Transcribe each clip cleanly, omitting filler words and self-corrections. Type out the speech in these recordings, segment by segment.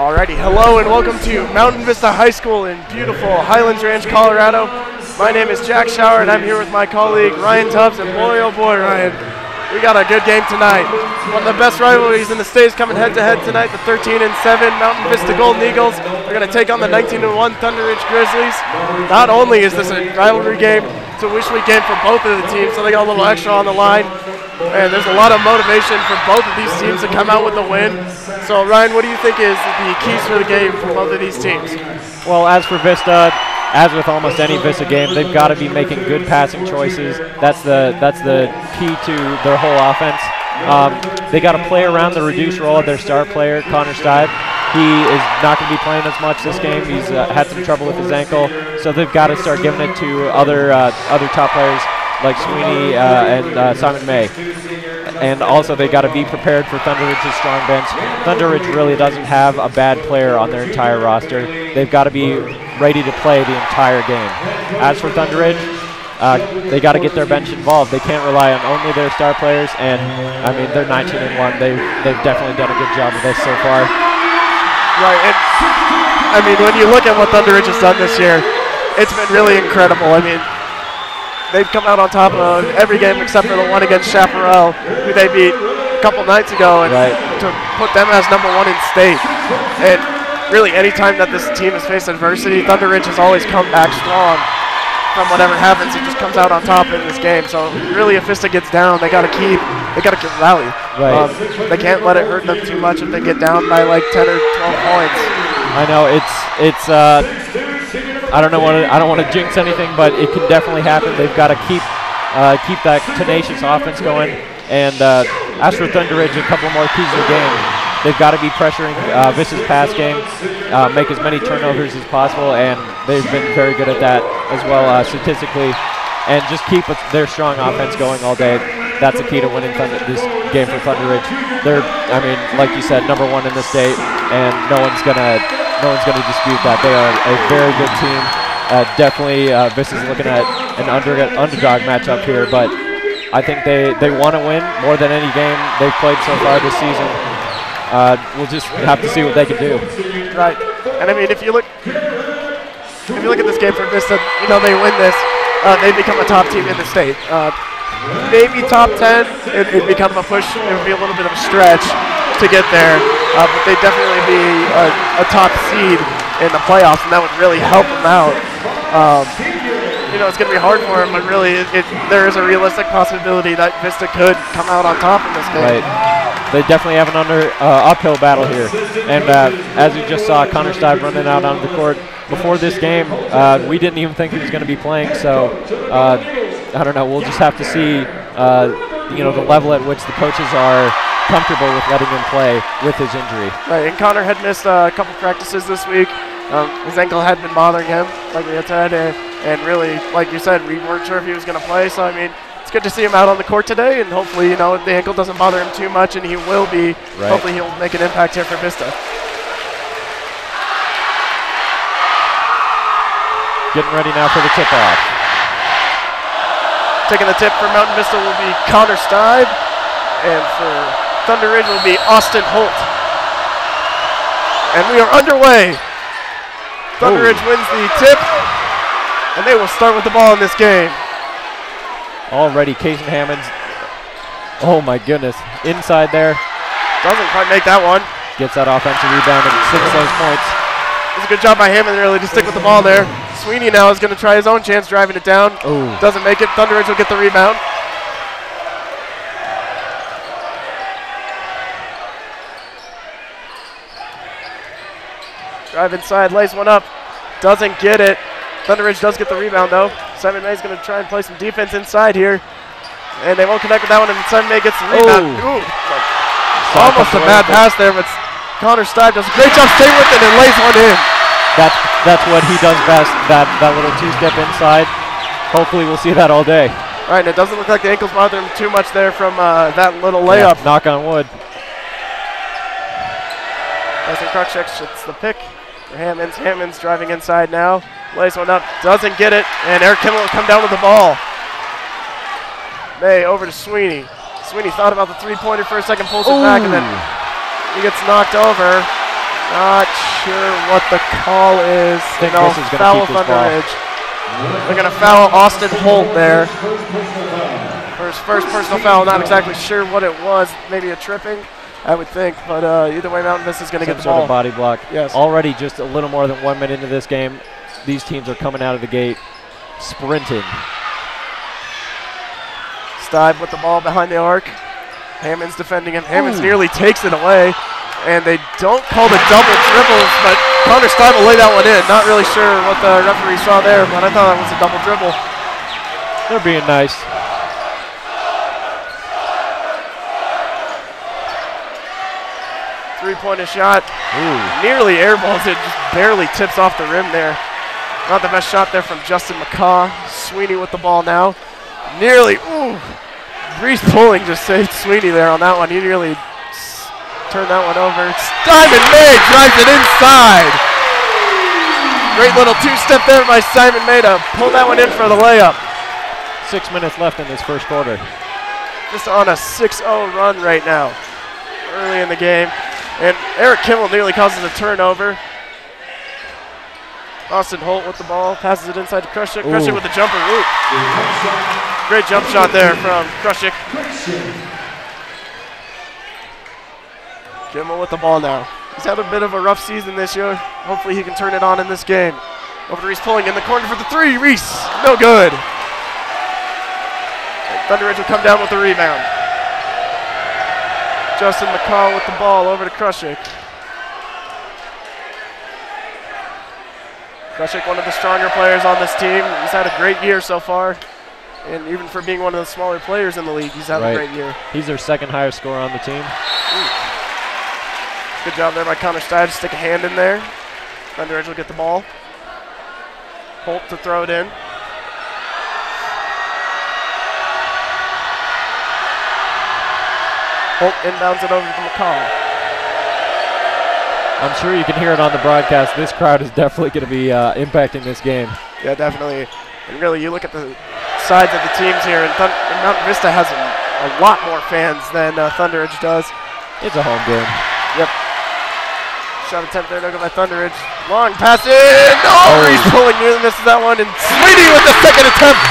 Alrighty, hello and welcome to Mountain Vista High School in beautiful Highlands Ranch, Colorado. My name is Jack Schauer and I'm here with my colleague Ryan Tubbs, and boy oh boy Ryan, we got a good game tonight. One of the best rivalries in the state is coming head to head tonight. The 13-7 Mountain Vista Golden Eagles are going to take on the 19-1 Thunder Ridge Grizzlies. Not only is this a rivalry game, it's a wish week game for both of the teams, so they got a little extra on the line. And there's a lot of motivation for both of these teams to come out with a win. So, Ryan, what do you think is the keys for the game for both of these teams? Well, as for Vista, as with almost any Vista game, they've got to be making good passing choices. That's the key to their whole offense. They got to play around the reduced role of their star player, Connor Stive. He is not going to be playing as much this game. He's had some trouble with his ankle, so they've got to start giving it to other top players like Sweeney and Simon May. And also they got to be prepared for Thunder Ridge's strong bench. Thunder Ridge really doesn't have a bad player on their entire roster. They've got to be ready to play the entire game. As for Thunder Ridge, they got to get their bench involved. They can't rely on only their star players, and I mean, they're 19-1. They've definitely done a good job of this so far. Right, and I mean, when you look at what Thunder Ridge has done this year, it's been really incredible. I mean, they've come out on top of every game except for the one against Chaparral, who they beat a couple nights ago, and to put them as #1 in state. And really, any time that this team has faced adversity, Thunder Ridge has always come back strong from whatever happens. It just comes out on top in this game. So really, if Vista gets down, they got to rally. Right. They can't let it hurt them too much if they get down by like 10 or 12 points. I know it's. I don't want to jinx anything, but it can definitely happen. They've got to keep that tenacious offense going. And as for Thunder Ridge, a couple more keys to the game. They've got to be pressuring Vista's pass game, make as many turnovers as possible, and they've been very good at that as well statistically. And just keep their strong offense going all day. That's the key to winning this game for Thunder Ridge. They're, I mean, like you said, #1 in the state, and no one's gonna dispute that. They are a very good team. Definitely, Vista's looking at an underdog matchup here, but I think they want to win more than any game they've played so far this season. We'll just have to see what they can do. Right, and I mean, if you look at this game for Vista, you know, they win this, they become a top team in the state. Maybe top 10, it'd become a push. It would be a little bit of a stretch to get there, but they'd definitely be a top seed in the playoffs, and that would really help them out. You know, it's going to be hard for them, but really, there is a realistic possibility that Vista could come out on top in this game. Right. They definitely have an uphill battle here, and as you just saw, Connor Stive running out onto the court before this game. We didn't even think he was going to be playing, so I don't know. We'll just have to see, you know, the level at which the coaches are comfortable with letting him play with his injury. Right, and Connor had missed a couple practices this week. His ankle had been bothering him, like we had said, and really, like you said, we weren't sure if he was going to play. So I mean, it's good to see him out on the court today, and hopefully, you know, the ankle doesn't bother him too much, and he will be. Right. Hopefully, he'll make an impact here for Vista. Getting ready now for the tip-off. Taking the tip for Mountain Vista will be Connor Stive, and for Thunder Ridge will be Austin Holt. And we are underway. Thunder Ridge wins the tip, and they will start with the ball in this game. Already, Kaysen Hammonds. Oh my goodness, inside there. Doesn't quite make that one. Gets that offensive rebound and 6 of those points. It's a good job by Hammond really to stick with the ball there. Sweeney now is going to try his own chance driving it down. Ooh. Doesn't make it. Thunder Ridge will get the rebound. Drive inside, lays one up. Doesn't get it. Thunder Ridge does get the rebound though. Simon May's going to try and play some defense inside here. And they won't connect with that one, and Simon May gets the rebound. Ooh. Almost a bad pass there, but Connor Stive does a great job staying with it and lays one in. That's what he does best, that little two-step inside. Hopefully we'll see that all day. All right, and it doesn't look like the ankle's bothering him too much there from that little layup. Yeah, knock on wood. Tyson Krukshek gets the pick for Hammonds. Hammonds driving inside now. Lays one up, doesn't get it, and Eric Kimmel will come down with the ball. May over to Sweeney. Sweeney thought about the three-pointer for a second, pulls it back, and then he gets knocked over. Not sure what the call is. I think this is going to keep this ball. They're going to foul Austin Holt there. For his first personal foul, not exactly sure what it was. Maybe a tripping, I would think. But either way, Mountain Vista is going to get the ball. Some sort of body block. Yes. Already just a little more than 1 minute into this game. These teams are coming out of the gate sprinting. Stibe with the ball behind the arc. Hammond's defending him. Hammonds nearly takes it away. And they don't call the double dribbles, but Connor Stibe will lay that one in. Not really sure what the referee saw there, but I thought that was a double dribble. They're being nice. Three-pointer shot. Nearly airballs it, just barely tips off the rim there. Not the best shot there from Justin McCaw. Sweeney with the ball now. Nearly, Reese Pulling just saved Sweeney there on that one. He nearly turned that one over. Simon May drives it inside. Great little two-step there by Simon May to pull that one in for the layup. 6 minutes left in this first quarter. Just on a 6-0 run right now, early in the game. And Eric Kimmel nearly causes a turnover. Austin Holt with the ball, passes it inside to Krushik. Krushik with the jumper. Great jump shot there from Krushik. Kimmel with the ball now. He's had a bit of a rough season this year. Hopefully he can turn it on in this game. Over to Reese Pulling in the corner for the three. Reese, no good. Thunder Ridge will come down with the rebound. Justin McCall with the ball over to Krushik. Krushik, one of the stronger players on this team. He's had a great year so far. And even for being one of the smaller players in the league, he's had a great year. He's their second highest scorer on the team. Good job there by Connor Stibe to stick a hand in there. Thunder Ridge will get the ball. Holt to throw it in. Holt inbounds it over to McCall. I'm sure you can hear it on the broadcast. This crowd is definitely going to be impacting this game. Yeah, definitely. And really, you look at the sides of the teams here, and Mountain Vista has a lot more fans than Thunder Ridge does. It's a home game. Yep. Shot attempt there, no good by Thunder Ridge. Long pass in. Reese Pulling nearly misses that one, and Sweeney with the second attempt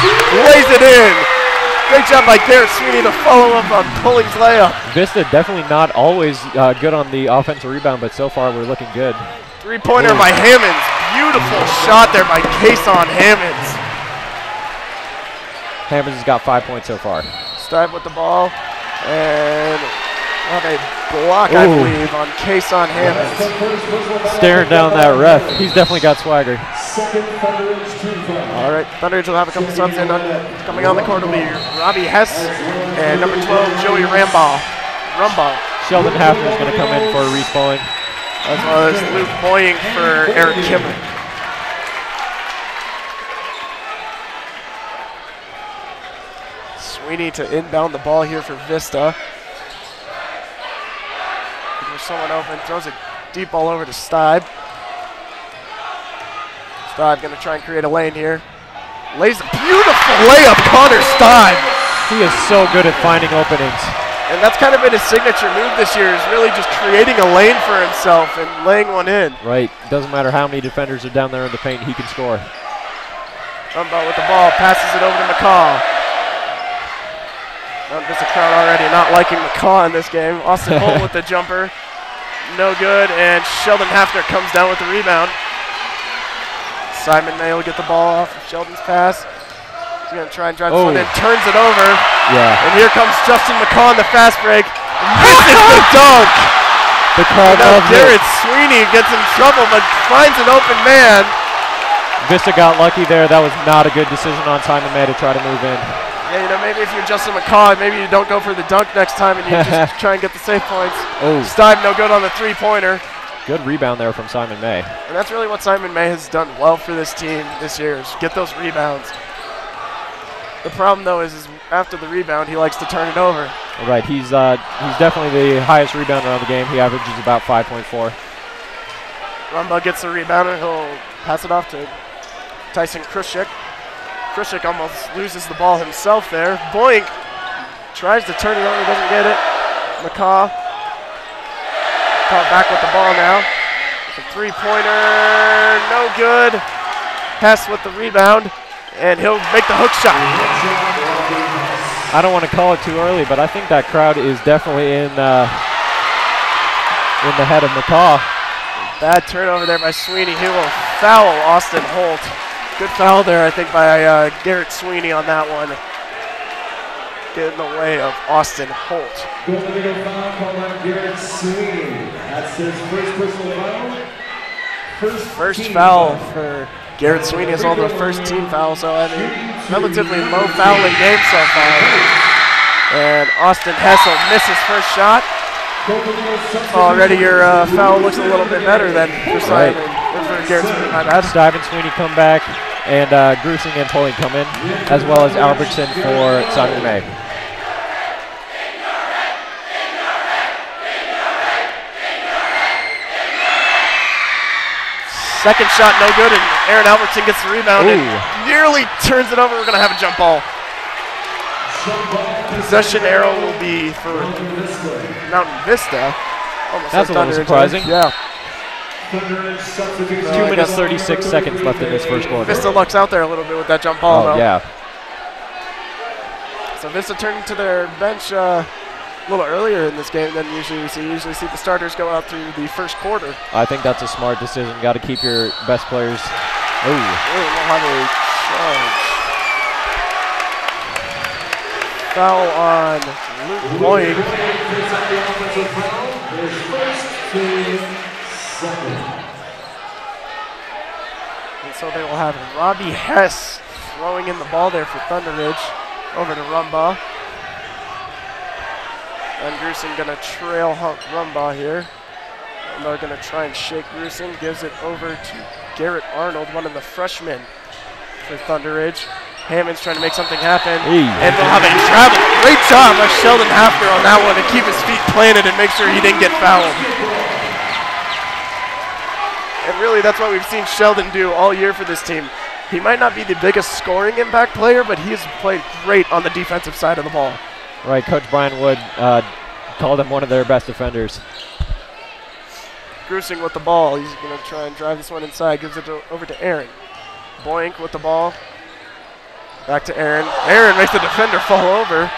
lays it in. Great job by Garrett Sweeney to follow up on Pulling's layup. Vista definitely not always good on the offensive rebound, but so far we're looking good. Three-pointer by Hammonds. Beautiful shot there by Kason Hammonds. Hammonds has got 5 points so far. Stibe with the ball, and on a block, I believe, on Kason Hammonds. Staring down that ref. He's definitely got swagger. All right, Thunder Ridge will have a couple subs in. Coming on the court will be Robbie Hess and number 12, Joey Rumbaugh. Sheldon Hafner is going to come in for Reese Pulling. As well as Luke Boying for Eric Kimmel. Sweeney to inbound the ball here for Vista. There's someone open, throws a deep ball over to Stibe. Stibe going to try and create a lane here. Lays a beautiful layup, Connor Stibe. He is so good at finding openings. And that's kind of been his signature move this year, is really just creating a lane for himself and laying one in. Right, doesn't matter how many defenders are down there in the paint, he can score. Rumbaugh with the ball, passes it over to McCall. There's a crowd already not liking McCaw in this game. Austin Holt with the jumper. No good, and Sheldon Hafner comes down with the rebound. Simon May will get the ball off of Sheldon's pass. He's going to try and drive this one in, turns it over. Yeah. And here comes Justin McCaw in the fast break. Misses the dunk. The crowd loves it. Garrett Sweeney gets in trouble, but finds an open man. Vista got lucky there. That was not a good decision on Simon May to try to move in. Yeah, maybe if you're Justin McCaw, maybe you don't go for the dunk next time and you just try and get the safe points. Stibe no good on the three-pointer. Good rebound there from Simon May. And that's really what Simon May has done well for this team this year, is get those rebounds. The problem, though, is after the rebound, he likes to turn it over. Right, he's definitely the highest rebounder on the game. He averages about 5.4. Rumbaugh gets the rebound, and he'll pass it off to Tyson Krushik. Krushik almost loses the ball himself there. Boink tries to turn it over, doesn't get it. McCaw caught back with the ball now. The three-pointer, no good. Hess with the rebound, and he'll make the hook shot. I don't want to call it too early, but I think that crowd is definitely in the head of McCaw. Bad turnover there by Sweeney. He will foul Austin Holt. Good foul there, I think, by Garrett Sweeney on that one. Get in the way of Austin Holt. Going to go foul called on Garrett Sweeney. That's his first personal foul. First foul for Garrett Sweeney is also the first team foul, so I mean, relatively low fouling game so far. And Austin Hessel misses first shot. Already your foul looks a little bit better than for Simon, or for Garrett Sweeney, my bad. Stiven Sweeney come back, and Grusing and Poling come in, as well as Albertson for Simon May. Second shot, no good, and Aaron Albertson gets the rebound and nearly turns it over. We're going to have a jump ball. Possession arrow will be for Mountain Vista. Almost That's a little surprising. Yeah. 2 minutes, 36 seconds left in this first quarter. Vista lucks out there a little bit with that jump ball, though. Yeah. So Vista turning to their bench a little earlier in this game than usually we see. You usually see the starters go out through the first quarter. I think that's a smart decision. Got to keep your best players. Oh. We'll have a charge. Foul on Luke Boyd. And so they will have Robbie Hess throwing in the ball there for Thunder Ridge. Over to Rumbaugh. And Grusing going to trail Rumbaugh here. And they're going to try and shake Grusing. Gives it over to Garrett Arnold, one of the freshmen for Thunder Ridge. Hammond's trying to make something happen. And they'll have a travel. Great job by Sheldon Hafner on that one to keep his feet planted and make sure he didn't get fouled. And really, that's what we've seen Sheldon do all year for this team. He might not be the biggest scoring impact player, but he has played great on the defensive side of the ball. Right, Coach Brian Wood called him one of their best defenders. Grusing with the ball. He's going to try and drive this one inside. Gives it over to Aaron. Boink with the ball. Back to Aaron. Aaron makes the defender fall over.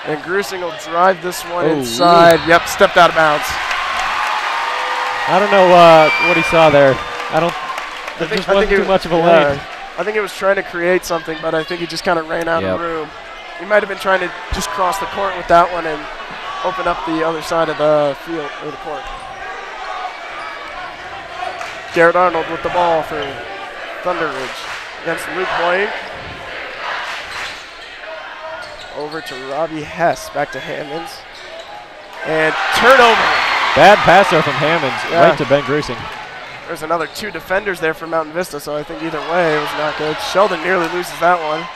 And Grusing will drive this one inside. Yep, stepped out of bounds. I don't know what he saw there. There just wasn't too much of a lane. I think he was trying to create something, but I think he just kind of ran out of the room. He might have been trying to just cross the court with that one and open up the other side of the field, or the court. Garrett Arnold with the ball for Thunder Ridge against Luke Boyd. Over to Robbie Hess, back to Hammonds. And turnover. Bad pass there from Hammonds, right to Ben Grusing. There's another two defenders there for Mountain Vista, so I think either way it was not good. Sheldon nearly loses that one.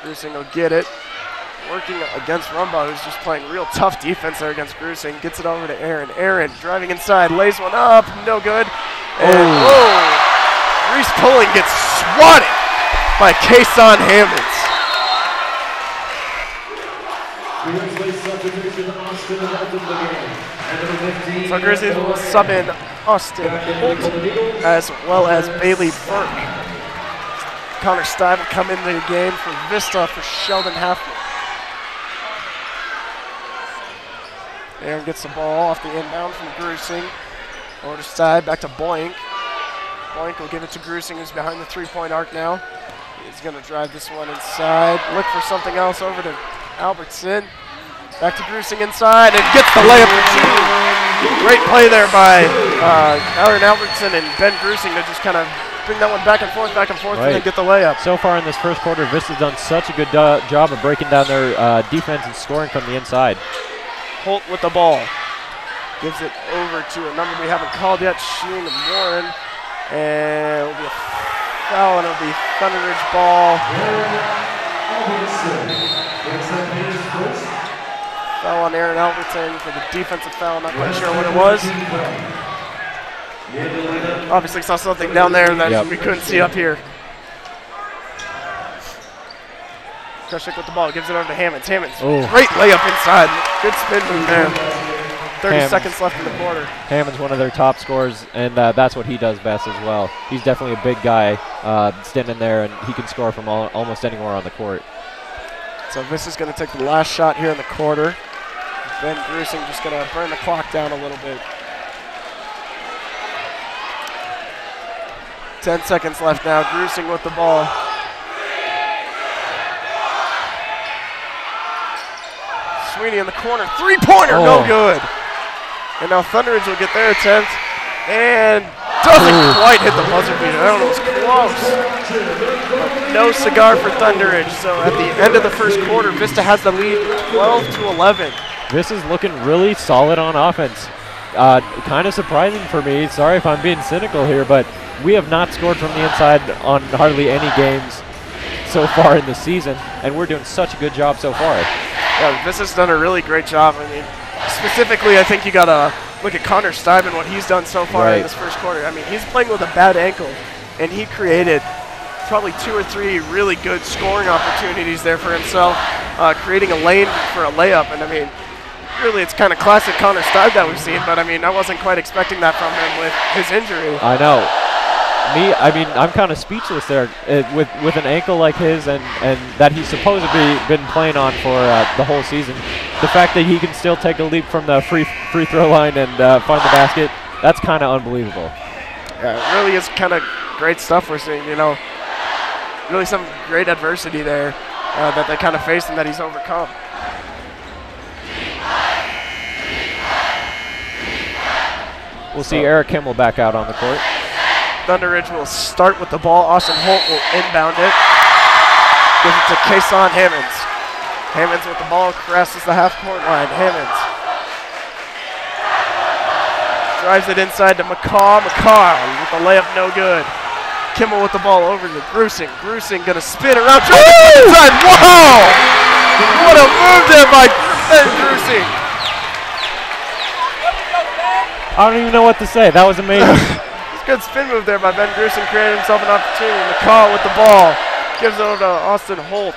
Grusing will get it. Working against Rumbaugh, who's just playing real tough defense there against Grusing. Gets it over to Aaron. Aaron driving inside, lays one up, no good. And Reese Pulling gets swatted by Kason Hammonds. So Grizzlies will sub in Austin Holt as well as Bailey Burke. Connor Stive will come into the game for Vista for Sheldon Hafner. Aaron gets the ball off the inbound from Grusing. Over to Stive, back to Boink. Boink will give it to Grusing, who's behind the three-point arc now. He's going to drive this one inside. Look for something else over to Albertson. Back to Grusing inside and gets the layup for two. Great play there by Aaron Albertson and Ben Grusing to just kind of bring that one back and forth, and then get the layup. So far in this first quarter, Vista's done such a good job of breaking down their defense and scoring from the inside. Holt with the ball. Gives it over to a number we haven't called yet, Sheen Warren. And it'll be a foul, and it'll be Thunder Ridge ball. Foul on Aaron Albertson for the defensive foul. Not quite sure what it was. Obviously saw something down there that we couldn't see up here. Kreshik with the ball, gives it over to Hammonds. Hammonds, great layup inside. Good spin move there. 30 seconds left in the quarter. Hammond's one of their top scorers, and that's what he does best as well. He's definitely a big guy standing there, and he can score from almost anywhere on the court. So Vista's going to take the last shot here in the quarter. Ben Grusing just going to burn the clock down a little bit. 10 seconds left now. Grusing with the ball. Sweeney in the corner. Three-pointer, no good. And now Thunderidge will get their attempt. And doesn't quite hit the buzzer beater. That one was close. No cigar for Thunderidge. So at the end of the first quarter, Vista has the lead 12-11. Vista's looking really solid on offense. Kind of surprising for me. Sorry if I'm being cynical here, but we have not scored from the inside on hardly any games so far in the season, and we're doing such a good job so far. Yeah, Vista's done a really great job. I mean, specifically, I think you got to look at Connor Stuyven, what he's done so far in this first quarter. I mean, he's playing with a bad ankle, and he created probably 2 or 3 really good scoring opportunities there for himself, creating a lane for a layup. And, I mean, really, it's kind of classic Connor Stuyven that we've seen, but, I mean, I wasn't quite expecting that from him with his injury. I know. I mean, I'm kind of speechless there with an ankle like his and that he's supposedly been playing on for the whole season. The fact that he can still take a leap from the free throw line and find the basket, that's kind of unbelievable. Yeah, it really is kind of great stuff we're seeing, you know. Really some great adversity there that they kind of faced and that he's overcome. We'll see Eric Kimmel back out on the court. Thunderidge will start with the ball. Austin Holt will inbound it. Gives it to Kason Hammonds. Hammonds with the ball, crosses the half-court line. Hammonds drives it inside to McCaw. McCaw with the layup, no good. Kimmel with the ball over to Grusing. Grusing gonna spin around, drive it inside. Wow! What a move there by Ben Grusing. I don't even know what to say. That was amazing. Good spin move there by Ben Grusing, created himself an opportunity. McCaw with the ball, gives it over to Austin Holt.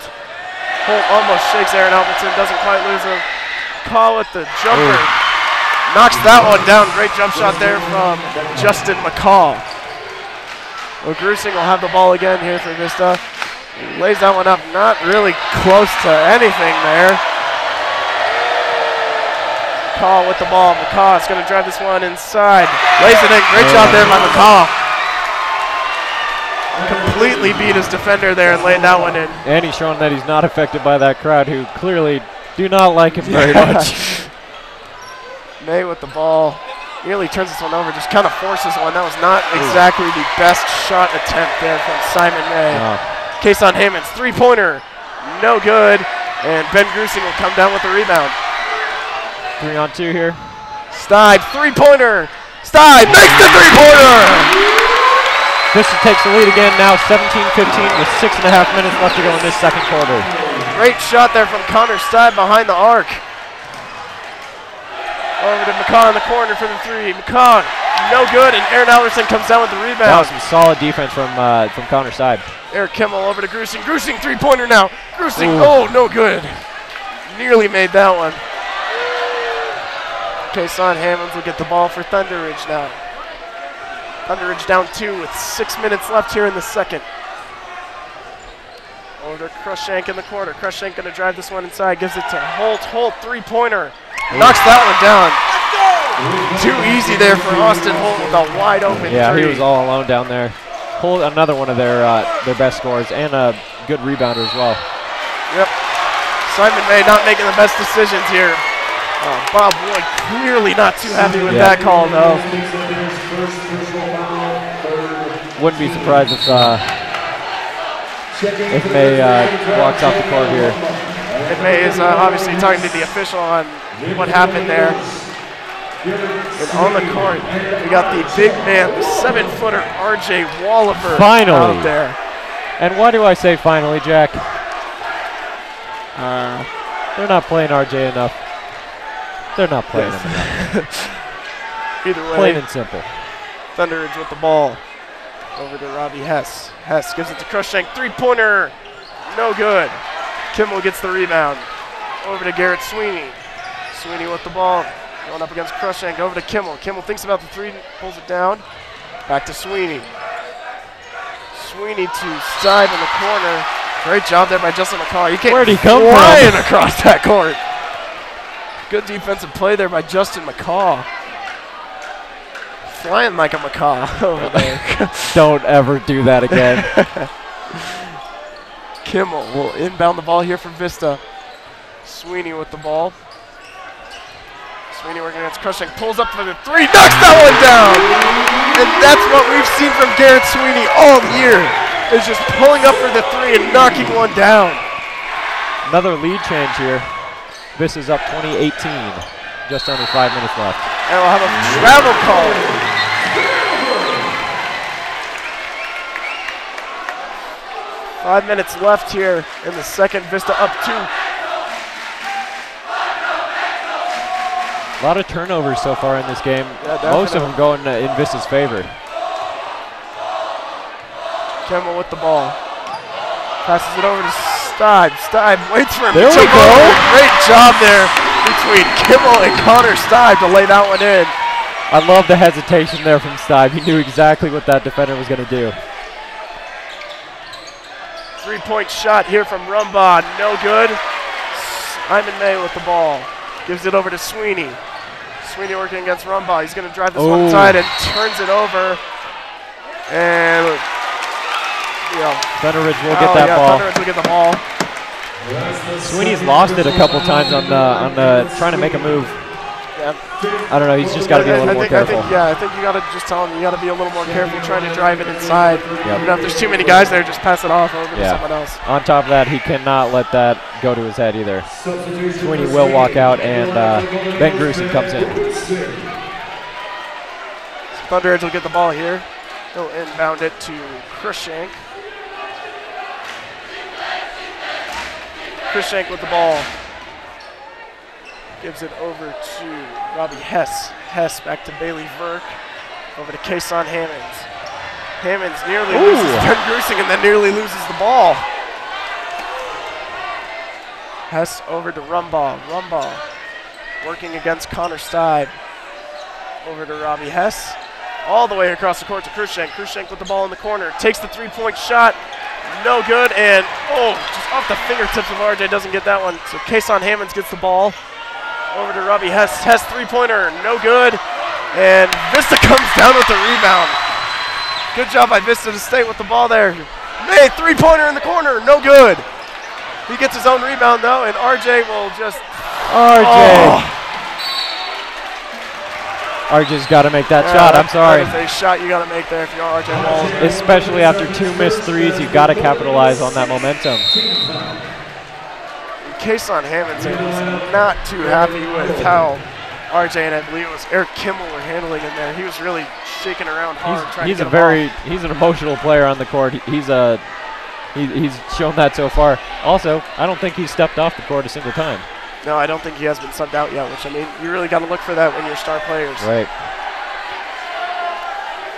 Holt almost shakes Aaron Albertson, doesn't quite lose him. McCaw with the jumper, knocks that one down. Great jump shot there from Justin McCaw. Well, Grusing will have the ball again here for Vista. He lays that one up, not really close to anything there. McCaw with the ball. McCaw is going to drive this one inside. Lays it in. Great job there by McCaw. Completely beat his defender there and laid that one in. And he's showing that he's not affected by that crowd, who clearly do not like him very much. May with the ball. Nearly turns this one over. Just kind of forces one. That was not exactly the best shot attempt there from Simon May. Kason Hammonds, three-pointer. No good. And Ben Grusing will come down with the rebound. 3 on 2 here. Steib, three-pointer. Steib makes the three-pointer. Vista takes the lead again, now 17-15 with 6.5 minutes left to go in this second quarter. Great shot there from Connor Steib behind the arc. Over to McCaw in the corner for the three. McCaw, no good, and Aaron Alverson comes down with the rebound. That was some solid defense from Connor Steib. Eric Kimmel over to Grusing. Grusing, three-pointer now. Grusing, oh, no good. Nearly made that one. Kason Hammonds will get the ball for Thunderidge now. Thunderidge down 2 with 6 minutes left here in the second. Over to Crushank in the corner. Crushank going to drive this one inside. Gives it to Holt. Holt, three-pointer. Knocks that one down. Too easy there for Austin Holt with a wide open three. He was all alone down there. Holt, another one of their best scorers, and a good rebounder as well. Yep. Simon May not making the best decisions here. Bob Boyd clearly not too happy with that call, though. Wouldn't be surprised if May walks off the court here. And May is obviously talking to the official on what happened there. And on the court, we got the big man, the 7-footer RJ Walliver out there. And why do I say finally, Jack? They're not playing RJ enough. They're not playing him enough. Either way. Plain and simple. Thunderidge with the ball. Over to Robbie Hess. Hess gives it to Crushank. Three-pointer. No good. Kimmel gets the rebound. Over to Garrett Sweeney. Sweeney with the ball. Going up against Crushank, over to Kimmel. Kimmel thinks about the three, pulls it down. Back to Sweeney. Sweeney to Stibe in the corner. Great job there by Justin McCaw. Where'd he come from? Flying across that court. Good defensive play there by Justin McCaw. Flying like a macaw over there. Don't ever do that again. Kimmel will inbound the ball here for Vista. Sweeney with the ball. Sweeney working against Crushank, pulls up for the three, knocks that one down! And that's what we've seen from Garrett Sweeney all year, is just pulling up for the three and knocking one down. Another lead change here. Vista's up 20-18. Just under 5 minutes left. And we'll have a travel call. 5 minutes left here in the second. Vista up 2. A lot of turnovers so far in this game. Yeah, most of them going in Vista's favor. Kimmel with the ball. Passes it over to Stibe. Stibe waits for him. There we go. Great job there between Kimmel and Connor Stibe to lay that one in. I love the hesitation there from Stibe. He knew exactly what that defender was going to do. 3-point shot here from Rumbaugh. No good. Simon May with the ball. Gives it over to Sweeney. Sweeney working against Rumbaugh. He's going to drive this one inside and turns it over. And Thunder Ridge will get that ball. Thunder Ridge will get the ball. Sweeney's lost it a couple times on trying to make a move. Yeah. I don't know. He's just got to be a little more careful. I think you got to just tell him you got to be a little more careful trying to drive it inside. Yep. You know, if there's too many guys there, just pass it off over to someone else. On top of that, he cannot let that go to his head either. Sweeney will walk out, and Ben Grusin comes in. Thunder Edge will get the ball here. He'll inbound it to Crushank. Crushank with the ball. Gives it over to Robbie Hess. Hess back to Bailey Verk. Over to Kason Hammonds. Hammonds nearly loses Ben Grusing and then nearly loses the ball. Hess over to Rumbaugh. Rumbaugh working against Connor Stibe. Over to Robbie Hess. All the way across the court to Crushank. Crushank with the ball in the corner. Takes the three-point shot. No good. And, just off the fingertips of RJ. Doesn't get that one. So Kason Hammonds gets the ball. Over to Robbie Hess. Hess three-pointer, no good. And Vista comes down with the rebound. Good job by Vista to stay with the ball there. May, three-pointer in the corner, no good. He gets his own rebound though, and RJ will just. RJ's got to make that shot. I'm sorry. That is a shot you got to make there if you're RJ Walls. Especially after 2 missed threes, you've got to capitalize on that momentum. Kason Hammonds was not too happy with how RJ and I believe it was Eric Kimmel were handling him there. He was really shaking around hard. He's an emotional player on the court. He's shown that so far. Also, I don't think he's stepped off the court a single time. No, I don't think he has been subbed out yet, which, I mean, you really got to look for that when you're star players. Right.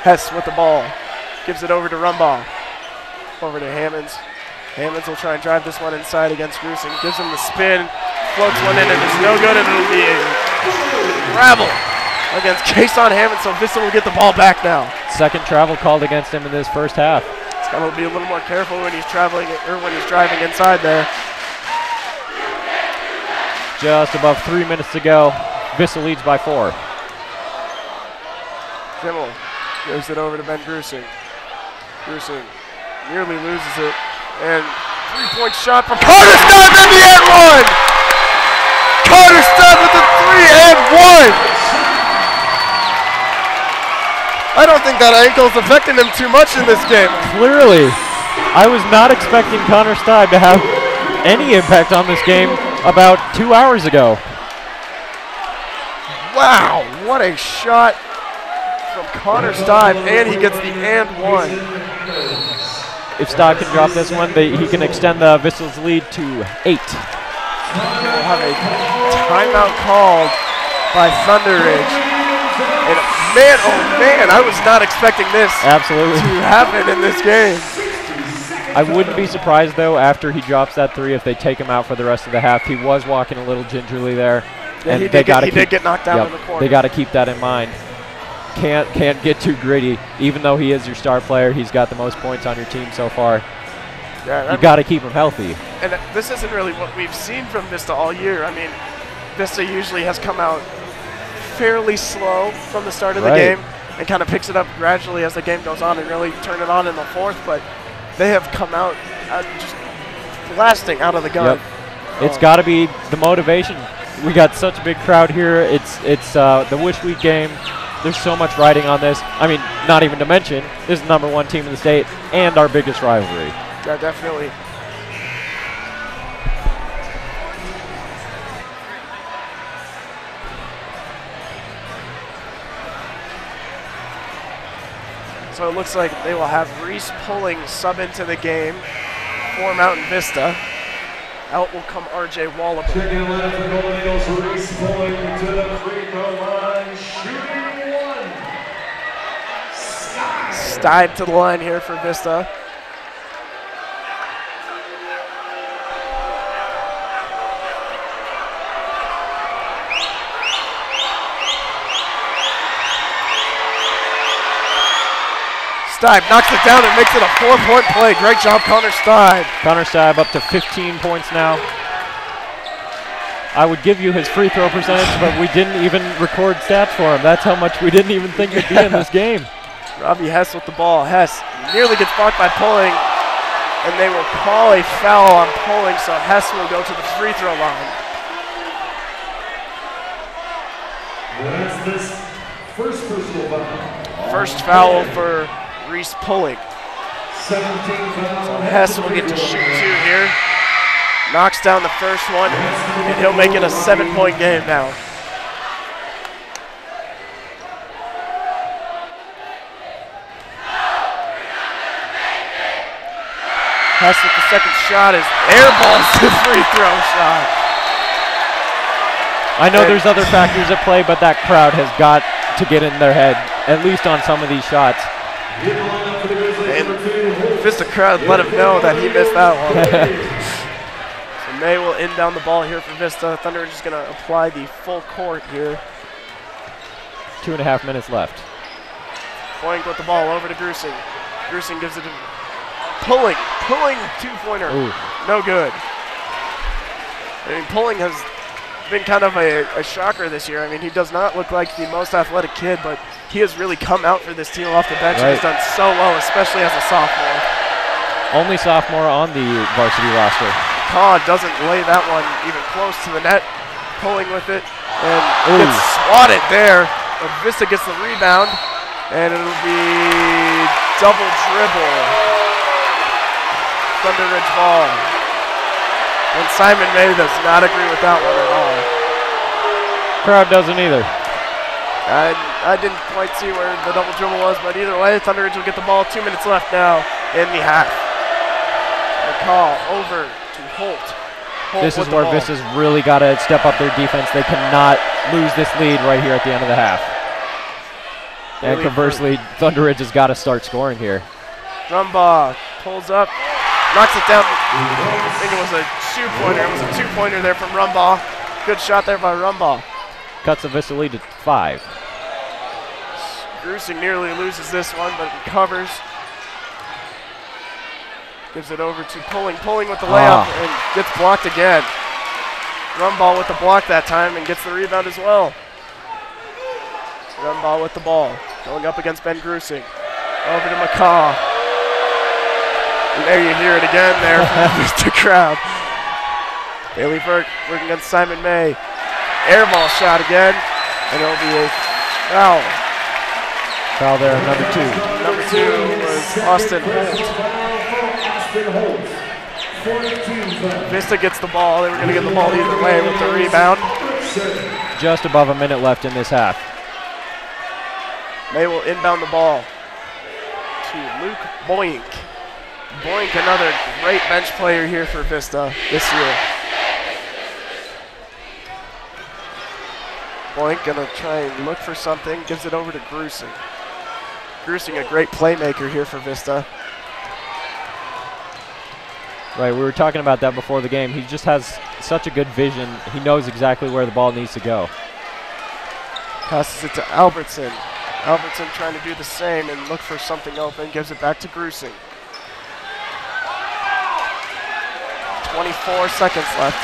Hess with the ball. Gives it over to Rumbaugh. Over to Hammonds. Hammonds will try and drive this one inside against Grusing. Gives him the spin. Floats one in, and it's no good, and it'll be a travel against Kason Hammonds, so Vista will get the ball back now. Second travel called against him in this first half. He's got to be a little more careful when he's traveling or when he's driving inside there. Just above 3 minutes to go. Vista leads by 4. Kimmel gives it over to Ben Grusing. Grusing nearly loses it. And three-point shot from Carter Stibe in the end one! Carter Stibe with the 3-and-1! I don't think that ankle's affecting him too much in this game. Clearly. I was not expecting Connor Stibe to have any impact on this game about 2 hours ago. Wow, what a shot from Connor Stibe, and he gets the and-1. If Stibe can drop this one, he can extend the Vista's lead to 8. We'll have a timeout called by Thunder Ridge. And man, I was not expecting this to happen in this game. I wouldn't be surprised, though, after he drops that 3 if they take him out for the rest of the half. He was walking a little gingerly there. Yeah, and he they got to did get knocked down in the corner. They got to keep that in mind. Can't get too gritty. Even though he is your star player, he's got the most points on your team so far. Yeah, you got to keep him healthy. And this isn't really what we've seen from Vista all year. I mean, Vista usually has come out fairly slow from the start of the game and kind of picks it up gradually as the game goes on and really turn it on in the fourth. But they have come out just blasting out of the gun. Yep. It's got to be the motivation. We got such a big crowd here. It's the Wish Week game. There's so much riding on this. I mean, not even to mention, this is the #1 team in the state and our biggest rivalry. Yeah, definitely. So it looks like they will have Reese Pulling sub into the game for Mountain Vista. Out will come RJ Wallaby. Checking the line for Golden Eagles, Reese Pulling to the free throw line, shooting one. Stibe to the line here for Vista. Stibe knocks it down and makes it a 4-point play. Great job, Connor Stibe. Connor Stibe up to 15 points now. I would give you his free throw percentage, but we didn't even record stats for him. That's how much we didn't even think he'd be in this game. Robbie Hess with the ball. Hess nearly gets blocked by Pulling, and they will call a foul on Pulling, so Hess will go to the free throw line. That's this first personal foul. First foul for Reese Pulling. 17 foul. So Hess will get to shoot 2 here. Knocks down the first one, and he'll make it a 7-point game now. Hess with the second shot is airballs the free throw shot. I know there's other factors at play, but that crowd has got to get in their head, at least on some of these shots. And Vista crowd let him know that he missed that one. So May will inbound the ball here for Vista. Thunder is just going to apply the full court here. 2.5 minutes left. Boink with the ball over to Grusing. Grusing gives it to Pulling. Pulling 2-pointer. Ooh. No good. I mean, Pulling has been kind of a shocker this year. I mean, he does not look like the most athletic kid, but he has really come out for this team off the bench and has done so well, especially as a sophomore. Only sophomore on the varsity roster. Kaw doesn't lay that one even close to the net. Pulling with it and gets swatted there. But Vista gets the rebound, and it'll be double dribble. Thunder Ridge ball. And Simon May does not agree with that one at all. Crowd doesn't either. I didn't quite see where the double dribble was, but either way, Thunder Ridge will get the ball. 2 minutes left now in the half. The call over to Holt. This is where Vista's really got to step up their defense. They cannot lose this lead right here at the end of the half. And conversely, Thunder Ridge has got to start scoring here. Rumbaugh pulls up, knocks it down. I think it was a 2-pointer. It was a 2-pointer there from Rumbaugh. Good shot there by Rumbaugh. Cuts the Vista lead to 5. Grusing nearly loses this one, but recovers. Gives it over to Pulling. Pulling with the layup and gets blocked again. Rumbaugh with the block that time and gets the rebound as well. Rumbaugh with the ball. Going up against Ben Grusing. Over to McCaw. And there you hear it again there from the Vista crowd. Bailey Burke working against Simon May. Air ball shot again. And it'll be a foul. Foul there, number 2. Number 2 was Austin Holt. Vista gets the ball. They were going to get the ball either way with the rebound. Just above a minute left in this half. May will inbound the ball to Luke Boink. Boink, another great bench player here for Vista this year. Boink gonna try and look for something. Gives it over to Grusing. Grusing, a great playmaker here for Vista. Right, we were talking about that before the game. He just has such a good vision. He knows exactly where the ball needs to go. Passes it to Albertson. Albertson trying to do the same and look for something open. Gives it back to Grusing. 24 seconds left.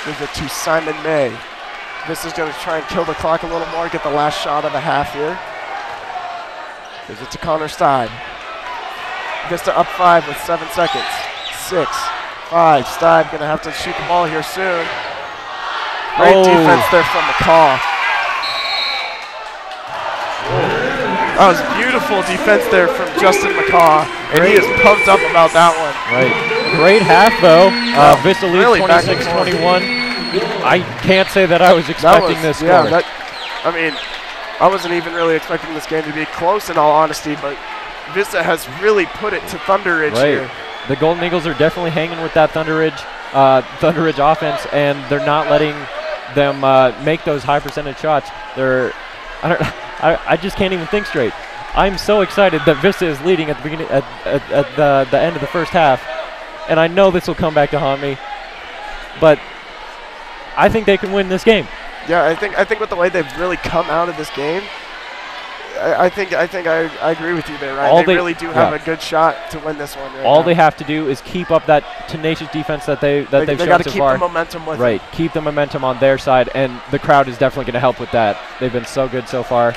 Gives it to Simon May. This is going to try and kill the clock a little more, get the last shot of the half here. Gives it to Connor Steib. Vista up 5 with 7 seconds. 6, 5. Steib going to have to shoot the ball here soon. Great defense there from McCaw. That was beautiful defense there from Justin McCaw, and he is pumped up about that one. Right. Great half, though. Vista leads really 26-21. I can't say that I was expecting this score. Yeah, I mean, I wasn't even really expecting this game to be close, in all honesty, but Vista has really put it to Thunder Ridge here. The Golden Eagles are definitely hanging with that Thunder Ridge offense, and they're not letting them make those high percentage shots. I just can't even think straight. I'm so excited that Vista is leading at the beginning, at the end of the first half, and I know this will come back to haunt me, but I think they can win this game. Yeah, I think with the way they've really come out of this game, I think I agree with you there, right? They really do have a good shot to win this one. All they have to do is keep up that tenacious defense that they've shown so far. They got to keep the momentum with Right, keep the momentum on their side, and the crowd is definitely going to help with that. They've been so good so far.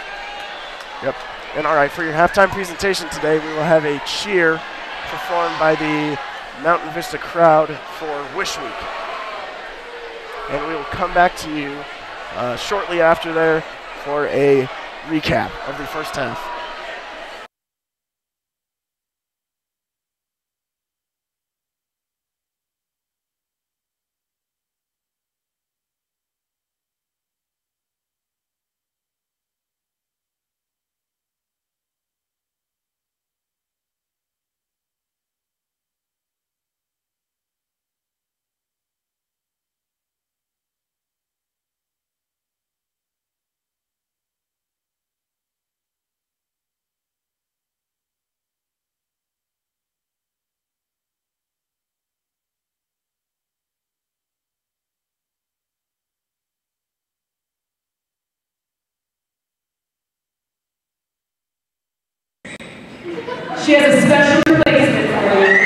Yep. And all right, for your halftime presentation today, we will have a cheer performed by the Mountain Vista crowd for Wish Week. And we will come back to you shortly after there for a recap of the first half. She has a special replacement for you.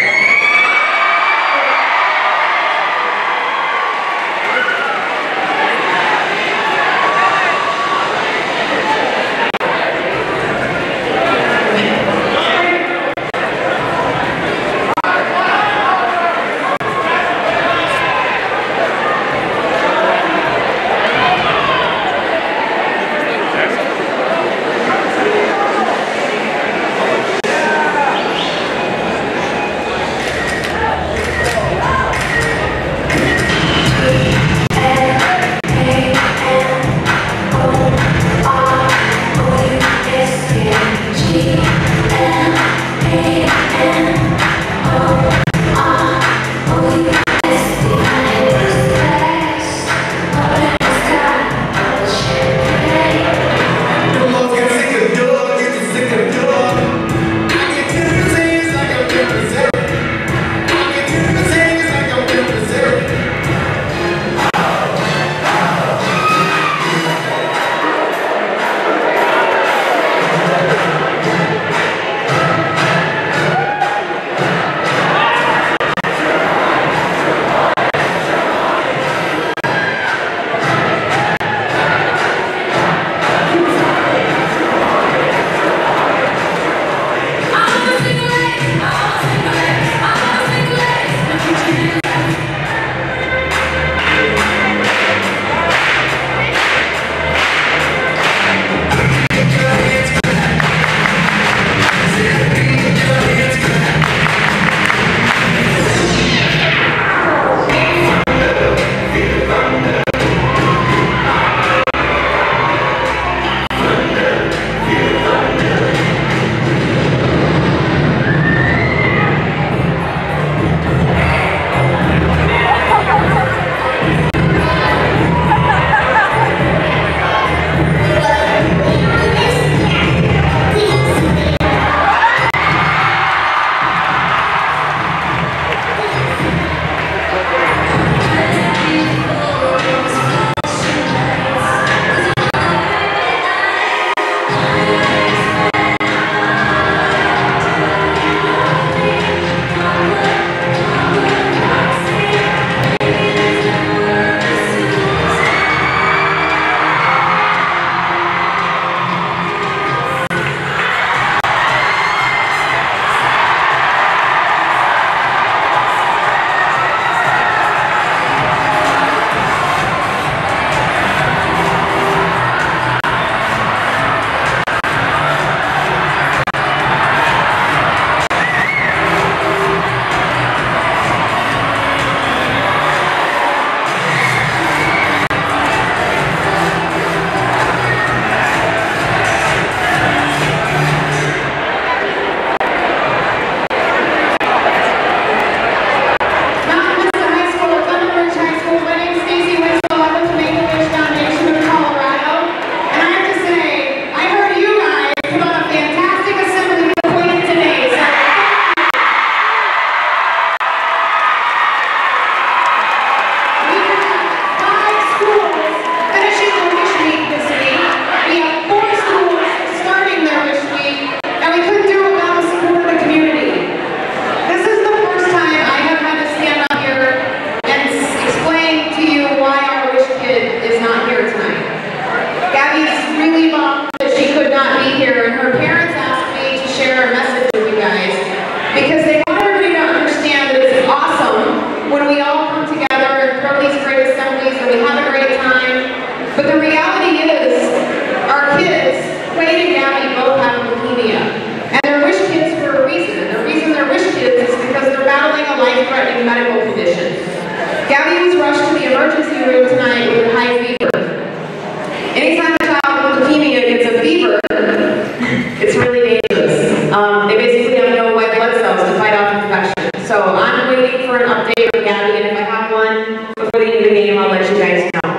is not here tonight. Gabby's really bummed that she could not be here, and her parents asked me to share a message with you guys because they want everybody to understand that it's awesome when we all come together and throw these great assemblies and we have a great time. But the reality is, our kids, Wade and Gabby, both have leukemia. And they're wish kids for a reason. And the reason they're wish kids is because they're battling a life-threatening medical condition. Gabby was rushed to the emergency room tonight with a high fever. Anytime a child with leukemia gets a fever, it's really dangerous. They basically have no white blood cells to fight off infection. So I'm waiting for an update from Gabby, and if I have one before the end of the game, I'll let you guys know.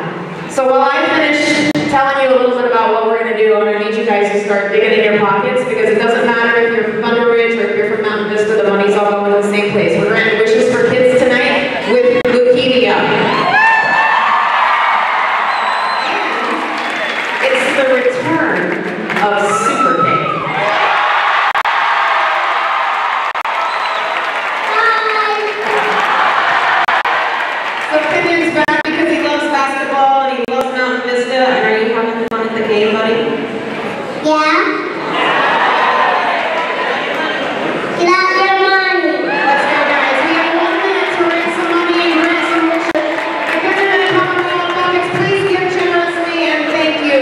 So while I finish telling you a little bit about what we're going to do, I'm going to need you guys to start digging in your pockets, because it doesn't matter if you're from Thunder Ridge or if you're from Mountain Vista, the money's all going to the same place. We're granting wishes for kids tonight with leukemia. And it's the return of Super Pig. So Pinions back because he loves basketball and he loves Mountain Vista. And are you having fun at the game, buddy? Yeah. Get out your money. Let's go, guys. We have 1 minute to raise some money and grant some wishes. If you're going to come in your pockets, please give generously and thank you.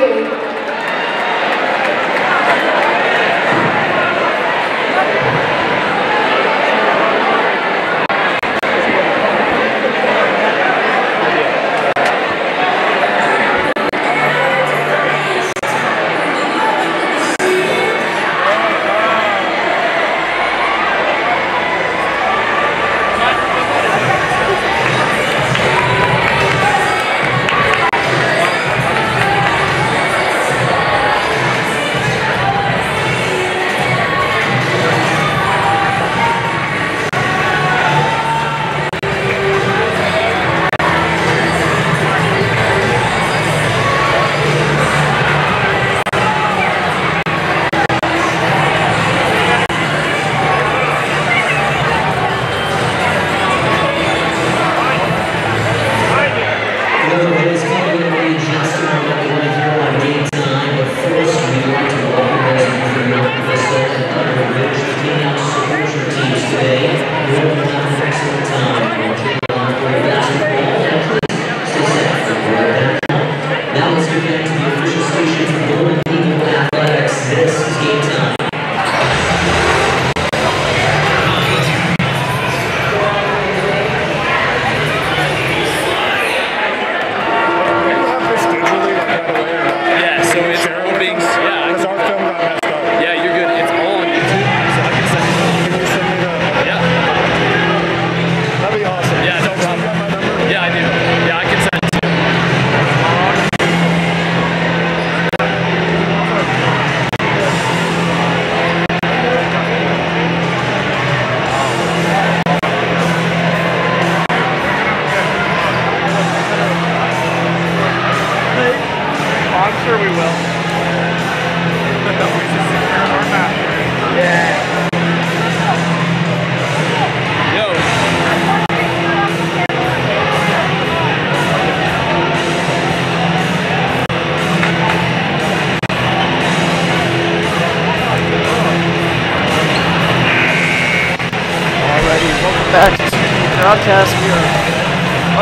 Back to the broadcast. We are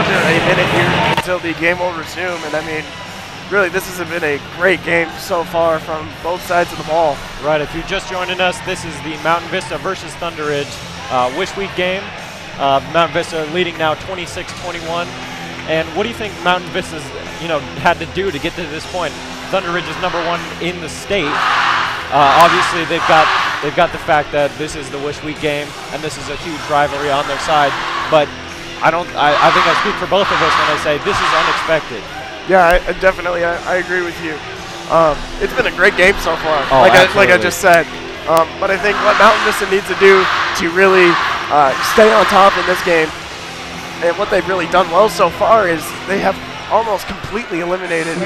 under a minute here until the game will resume, and I mean, really, this has been a great game so far from both sides of the ball. Right, if you're just joining us, this is the Mountain Vista versus Thunder Ridge Wish Week game. Mountain Vista leading now 26-21. And what do you think Mountain Vista's had to do to get to this point? Thunder Ridge is #1 in the state. Obviously, they've got the fact that this is the Wish Week game, and this is a huge rivalry on their side. But I think I speak for both of us when I say this is unexpected. Yeah, I agree with you. It's been a great game so far, oh, like I just said. But I think what Mountain Vista needs to do to really stay on top in this game, and what they've really done well so far, is they have almost completely eliminated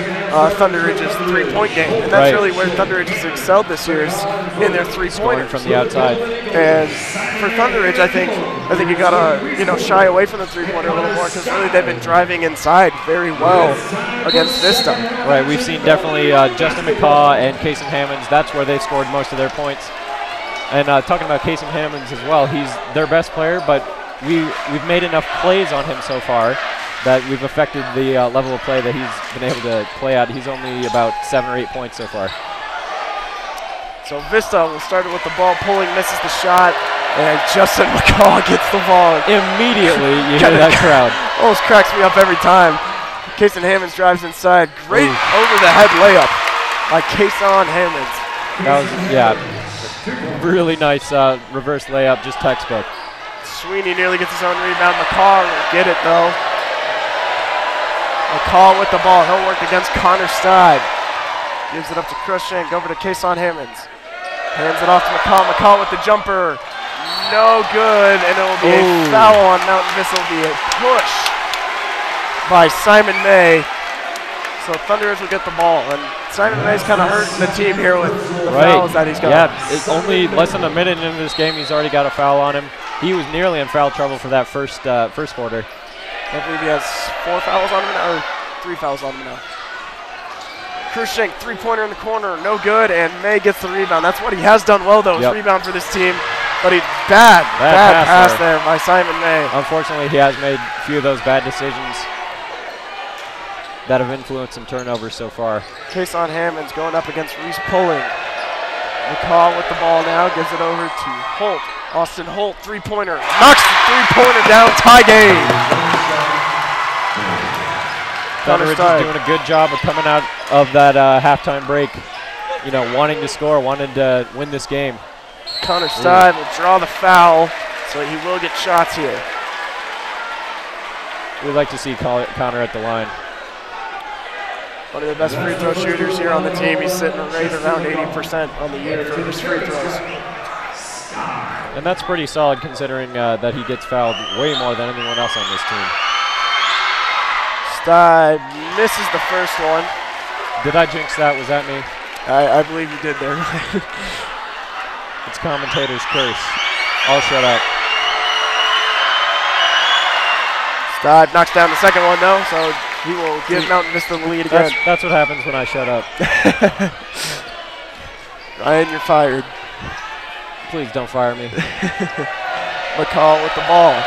Thunder Ridge's three-point game. And that's really where Thunder Ridge has excelled this year, is in their three-pointers. From the outside. And for Thunder Ridge, I think you gotta shy away from the three-pointer a little more, because really they've been driving inside very well against Vista. Right, we've seen definitely Justin McCaw and Kason Hammonds. That's where they've scored most of their points. And talking about Kason Hammonds as well, he's their best player, but we've made enough plays on him so far that we've affected the level of play that he's been able to play at. He's only about 7 or 8 points so far. So Vista will start it with the ball pulling, misses the shot, and Justin McCaw gets the ball. Immediately, you hear that crowd. Almost cracks me up every time. Kason Hammonds drives inside. Great over-the-head layup by Kason Hammonds. That was, really nice reverse layup, just textbook. Sweeney nearly gets his own rebound. McCaw will get it, though. McCaw with the ball. He'll work against Connor Steib. Gives it up to Crookshank, over to Kason Hammonds. Hands it off to McCaw. McCaw with the jumper. No good, and it will be a foul on Mountain Vista. It will be a push by Simon May. So Thunder Ridge will get the ball, and Simon May's kind of hurting the team here with the fouls that he's got. Yeah, it's only less than a minute into this game. He's already got a foul on him. He was nearly in foul trouble for that first quarter. I believe he has 4 fouls on him now, or 3 fouls on him now. Crookshank, three-pointer in the corner, no good, and May gets the rebound. That's what he has done well, though, is rebound for this team. But he bad pass there by Simon May. Unfortunately, he has made a few of those bad decisions that have influenced some turnovers so far. Kason Hammonds going up against Reese Pulling. McCaw with the ball now, gives it over to Holt. Austin Holt, three-pointer, knocks the three-pointer down, tie game. Thunder Ridge is doing a good job of coming out of that halftime break, wanting to score, wanting to win this game. Connor Steib will draw the foul, so he will get shots here. We'd like to see Connor at the line. One of the best free throw shooters here on the team. He's sitting right around 80% on the year for his free throws. And that's pretty solid considering that he gets fouled way more than anyone else on this team. Steib misses the first one. Did I jinx that? Was that me? I believe you did there. It's commentator's curse. I'll shut up. Steib knocks down the second one, though, so he will give Mountain Vista the lead again. That's what happens when I shut up. Ryan, you're fired. Please don't fire me. McCall with the ball.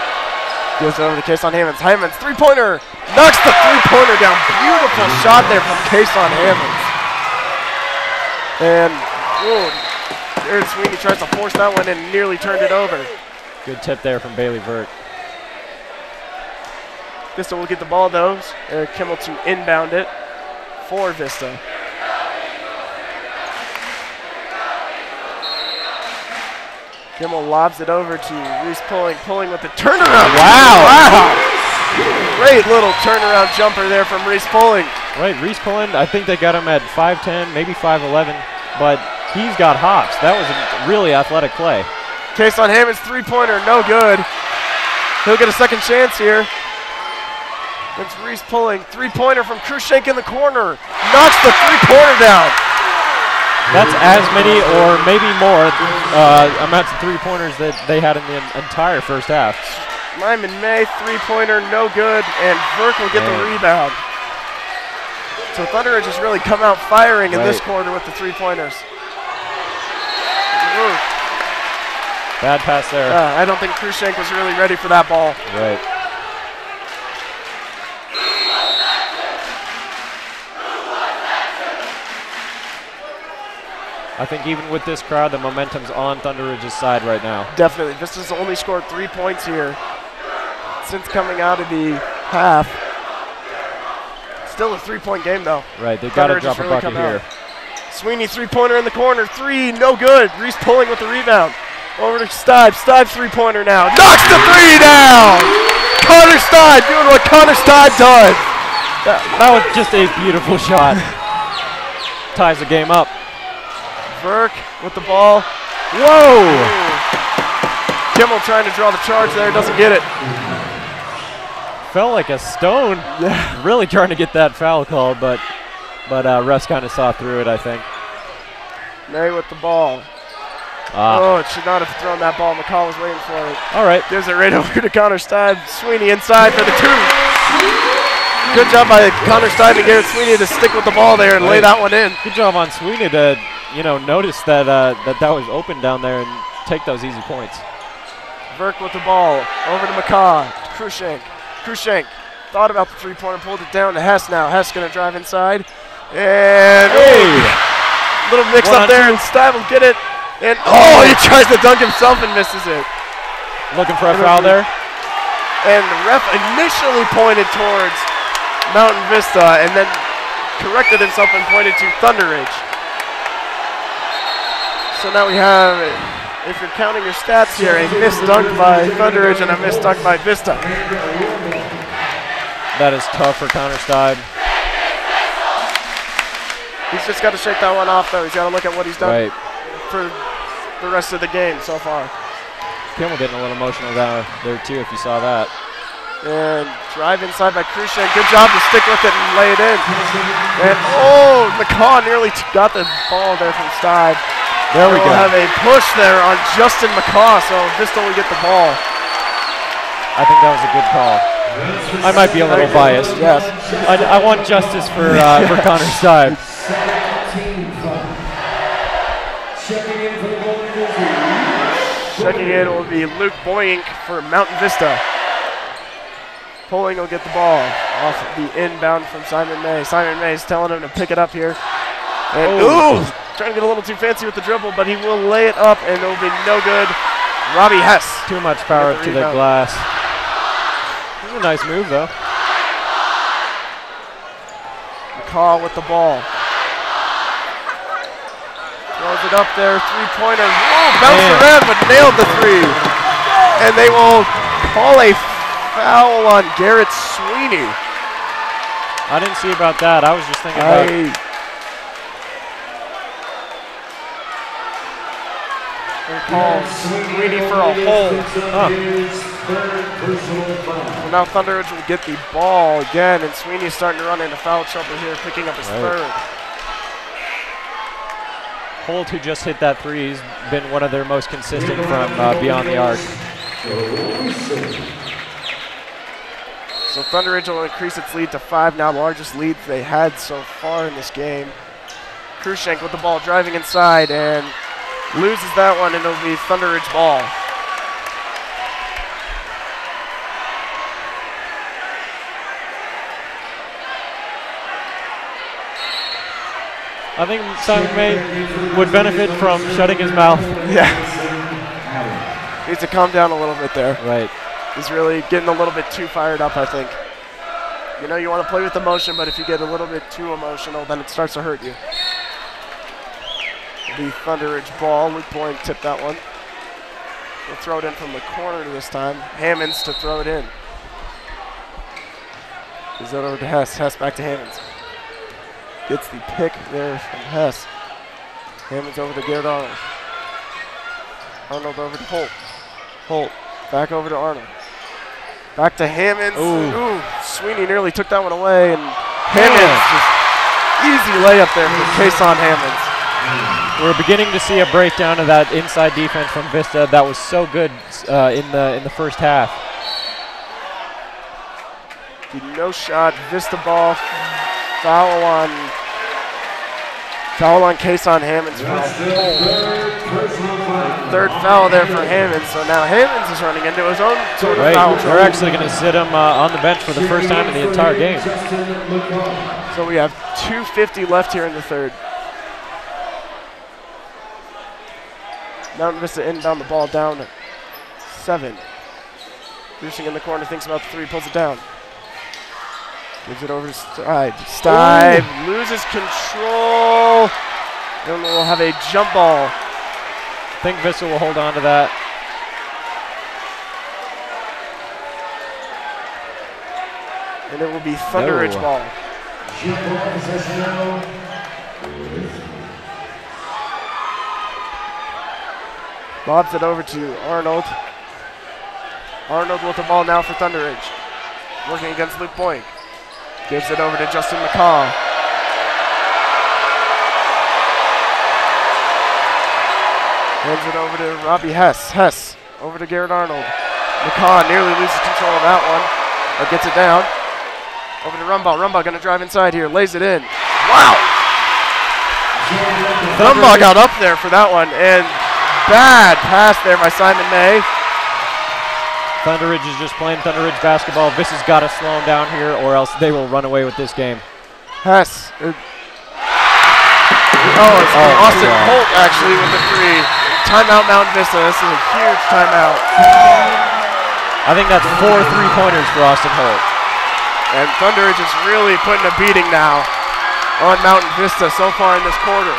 Gives it over to Kason Hammonds. Hammonds, three-pointer. Knocks the three-pointer down. Beautiful shot there from Kason Hammonds. And Jared Sweeney tries to force that one and nearly turned it over. Good tip there from Bailey Vert. Vista will get the ball, though. Eric Kimmel to inbound it for Vista. Kimmel lobs it over to Reese Pulling with the turnaround. Wow. Great little turnaround jumper there from Reese Pulling. Right, Reese Pulling, I think they got him at 5'10", maybe 5'11", but he's got hops. That was a really athletic play. Kason Hammonds three-pointer, no good. He'll get a second chance here. It's Reese Pulling, three-pointer from Crookshank in the corner. Knocks the three-pointer down. That's as many or maybe more amounts of three-pointers that they had in the entire first half. Lyman May, three-pointer, no good, and Burke will get the rebound. So Thunder Ridge has really come out firing in this quarter with the three-pointers. Bad pass there. I don't think Crookshank was really ready for that ball. Right. I think even with this crowd, the momentum's on Thunder Ridge's side right now. Definitely. Vista's only scored 3 points here since coming out of the half. Still a 3-point game, though. Right, they've got to drop a bucket here. Sweeney three-pointer in the corner. Three, no good. Reese Pulling with the rebound. Over to Steib. Steib three-pointer now. Knocks the three down! Connor Steib doing what Connor Steib does. That was just a beautiful shot. Ties the game up. Burke with the ball. Whoa! Kimmel trying to draw the charge there, doesn't get it. fell like a stone. Yeah. Really trying to get that foul called, but refs kind of saw through it, I think. May with the ball. Oh, it should not have thrown that ball. McCall was waiting for it. All right. Gives it right over to Connor Steib. Sweeney inside for the 2. Good job by Connor Steib and Garrett Sweeney to stick with the ball there and lay that one in. Good job on Sweeney to, notice that that was open down there and take those easy points. Verk with the ball. Over to McCaw. Krushank. Krushank thought about the three-pointer, pulled it down to Hess now. Hess going to drive inside. And little mix up there, and Steib will get it. And he tries to dunk himself and misses it. Looking for a foul there. And the ref initially pointed towards Mountain Vista and then corrected himself and pointed to Thunder Ridge. So now we have, if you're counting your stats here, a missed dunk by Thunder Ridge and a missed dunk by Vista. That is tough for Connor Steib. He's just got to shake that one off, though. He's got to look at what he's done for the rest of the game so far. Kimmel getting a little emotional there too, if you saw that. And drive inside by Krushank. Good job to stick with it and lay it in. And McCaw nearly got the ball there from Steib. There we go. We'll have a push there on Justin McCaw, so Vista will get the ball. I think that was a good call. I might be a little biased. Yes. I want justice for Connor Steib. Checking in will be Luke Boyink for Mountain Vista. Poling will get the ball off the inbound from Simon May. Simon May is telling him to pick it up here. And trying to get a little too fancy with the dribble, but he will lay it up and it will be no good. Robbie Hess. Too much power to the glass. This is a nice move though. McCaw with the ball. Throws it up there, three-pointer. Bounced around, but nailed the 3. And they will call a foul on Garrett Sweeney. I didn't see about that. I was just thinking about call Sweeney for a hold. So now Thunder Ridge will get the ball again, and Sweeney is starting to run into foul trouble here, picking up his 3rd. Holt, who just hit that 3, has been one of their most consistent from beyond the arc. So Thunder Ridge will increase its lead to 5 now, largest lead they had so far in this game. Krushank with the ball driving inside and loses that one, and it'll be Thunder Ridge ball. I think Simon May would benefit from shutting his mouth. Yeah. Needs to calm down a little bit there. Right. He's really getting a little bit too fired up, I think. You know, you want to play with emotion, but if you get a little bit too emotional, then it starts to hurt you. The Thunder Ridge ball. Luke Boyne tipped that one. We'll throw it in from the corner this time. Hammonds to throw it in. Gives that over to Hess. Hess back to Hammonds. Gets the pick there from Hess. Hammonds over to Garrett Arnold. Arnold over to Holt. Holt back over to Arnold. Back to Hammonds. Ooh, Sweeney nearly took that one away, and Hammonds just easy layup there for Kason Hammonds. We're beginning to see a breakdown of that inside defense from Vista that was so good in the first half. The no shot Vista ball. Foul on Kason Hammonds. Third foul there for Hammonds. So now Hammonds is running into his own sort of foul. They're actually going to sit him on the bench for the first time in the entire game. So we have 2:50 left here in the 3rd. Mountain Vista inbound the ball down at 7. Brucing in the corner, thinks about the 3, pulls it down. Gives it over to Steib. Steib loses control. And we'll have a jump ball. I think Vista will hold on to that. And it will be Thunder Ridge ball. Lobs it over to Arnold. Arnold with the ball now for Thunder Ridge. working against Luke Boink. Gives it over to Justin McCaw. Hands it over to Robbie Hess. Hess over to Garrett Arnold. McCaw nearly loses control of that one, or gets it down. Over to Rumbaugh. Rumbaugh going to drive inside here, lays it in. Wow! Rumbaugh got up there for that one, and bad pass there by Simon May. Thunder Ridge is just playing Thunder Ridge basketball. Vista's got to slow them down here, or else they will run away with this game. Hess. It's Austin Holt actually with the three. Timeout Mountain Vista. This is a huge timeout. I think that's 4 3-pointers for Austin Holt. And Thunder Ridge is really putting a beating now on Mountain Vista so far in this quarter.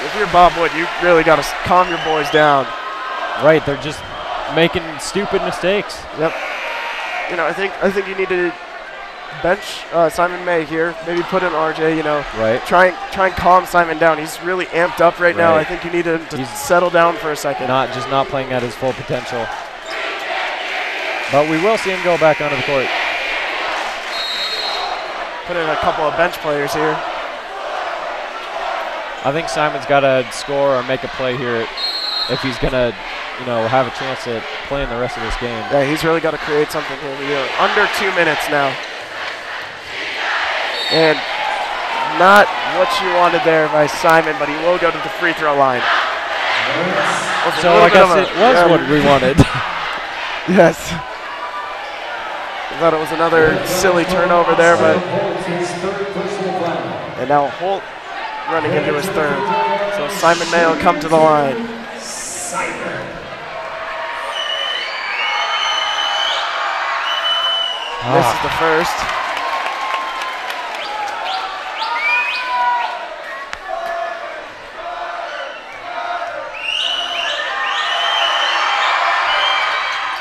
If you're Bob Wood, you really got to calm your boys down. Right, they're just making stupid mistakes. Yep. You know, I think you need to bench Simon May here. Maybe put in RJ. You know, right. Try and calm Simon down. He's really amped up right now. I think you need to settle down for a second. Not playing at his full potential. But we will see him go back onto the court. Put in a couple of bench players here. I think Simon's got to score or make a play here if he's gonna, have a chance to play in the rest of this game. Yeah, he's really got to create something here. We are under 2 minutes now. And not what you wanted there by Simon, but he will go to the free throw line. So I guess it was what we wanted. Yes. I thought it was another silly turnover there, but... And now Holt running into his third. So Simon May will come to the line. This is the first.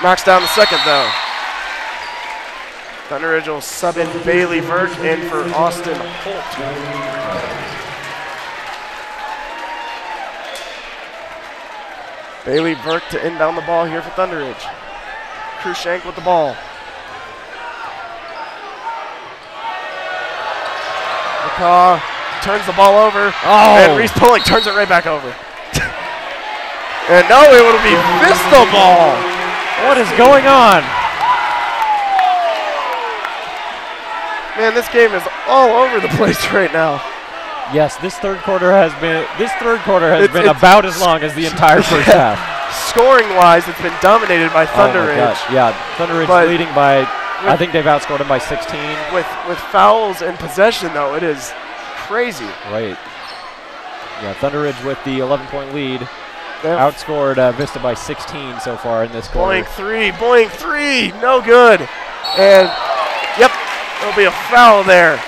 Knocks down the second, though. Thunder Ridge will sub in Bailey Vert in for Austin Holt. Bailey Vert to inbound the ball here for Thunder Ridge. Krushank with the ball. McCaw turns the ball over. And Reese Pulling turns it right back over. And no, it will be Vista ball. What is going on? Man, this game is all over the place right now. Yes, this third quarter has been about as long as the entire first half. Scoring-wise, it's been dominated by Thunder Ridge. Gosh. Yeah, Thunder Ridge leading by, I think they've outscored them by 16. With fouls and possession, though, it is crazy. Right. Yeah, Thunder Ridge with the 11-point lead. Outscored Vista by 16 so far in this quarter. Boing three, no good. And, yep, there'll be a foul there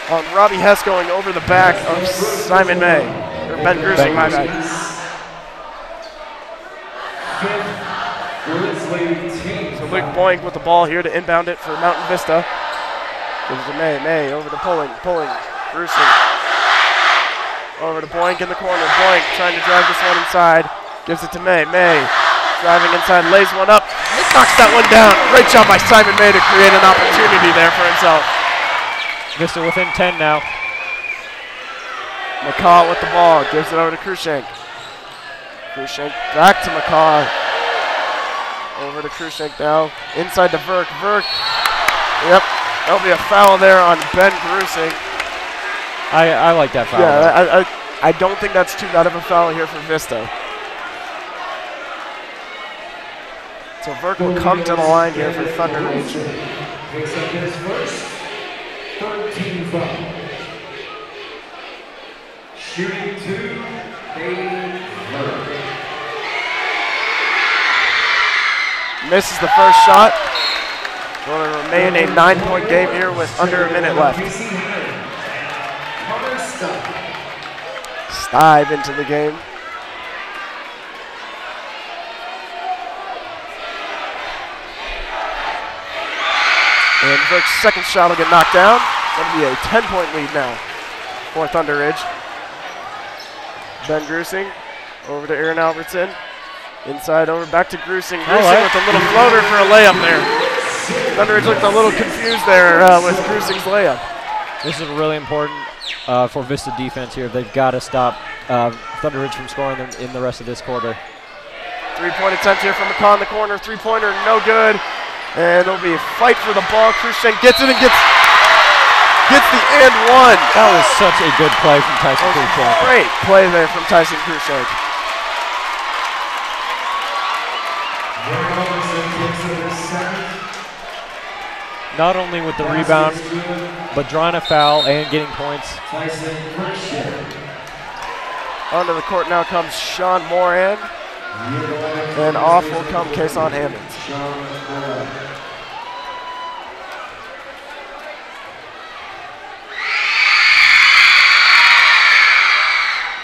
on Robbie Hess going over the back of Simon May. Or Ben Grusing, my bad. So Luke Boink with the ball here to inbound it for Mountain Vista. Gives to May. May over to Pulling. Grusing. Over to Boink in the corner. Boink trying to drive this one inside. Gives it to May. May driving inside, lays one up. Knocks that one down. Great job by Simon May to create an opportunity there for himself. Vista within 10 now. McCaw with the ball. Gives it over to Krushank. Krushank back to McCaw. Over to Krushank now. Inside to Verk. Yep. There'll be a foul there on Ben Grusing. I like that foul. Yeah, I don't think that's too bad of a foul here for Vista. So Verk will come to the line here for Thunder Ridge. Picks up his first 13 foul. Shooting 2, Bailey Vert. Misses the first shot. Going to remain a 9-point game here with under a minute left. Stive into the game. And Verk's second shot will get knocked down. going to be a 10-point lead now for Thunder Ridge. Ben Grusing over to Aaron Albertson. Inside over, back to Grusing. Grusing with a little floater for a layup there. Thunder Ridge looked a little confused there with Grusing's layup. This is really important for Vista defense here. They've got to stop Thunder Ridge from scoring in the rest of this quarter. Three-point attempt here from McCaw in the corner. Three-pointer, no good. And there'll be a fight for the ball. Cruikshank gets it and gets the and one. That was such a good play from Tyson Cruikshank. Great play there from Tyson Cruikshank. Not only with the rebound, but drawing a foul and getting points. Onto the court now comes Sean Moran. And off will come Kason Hammonds.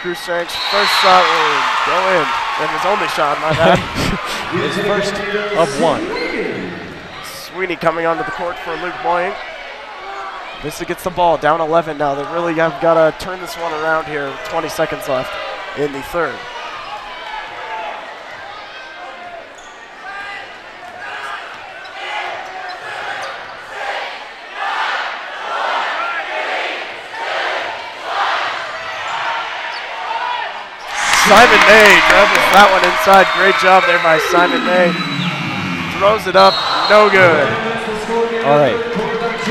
Cruikshank's first shot will go in. And his only shot, my bad. His first of one. Sweeney coming onto the court for Luke Boying. Vista gets the ball, down 11 now. They really have got to turn this one around here. 20 seconds left in the third. Simon May dribbles that one inside. Great job there by Simon May. Throws it up, no good. All right.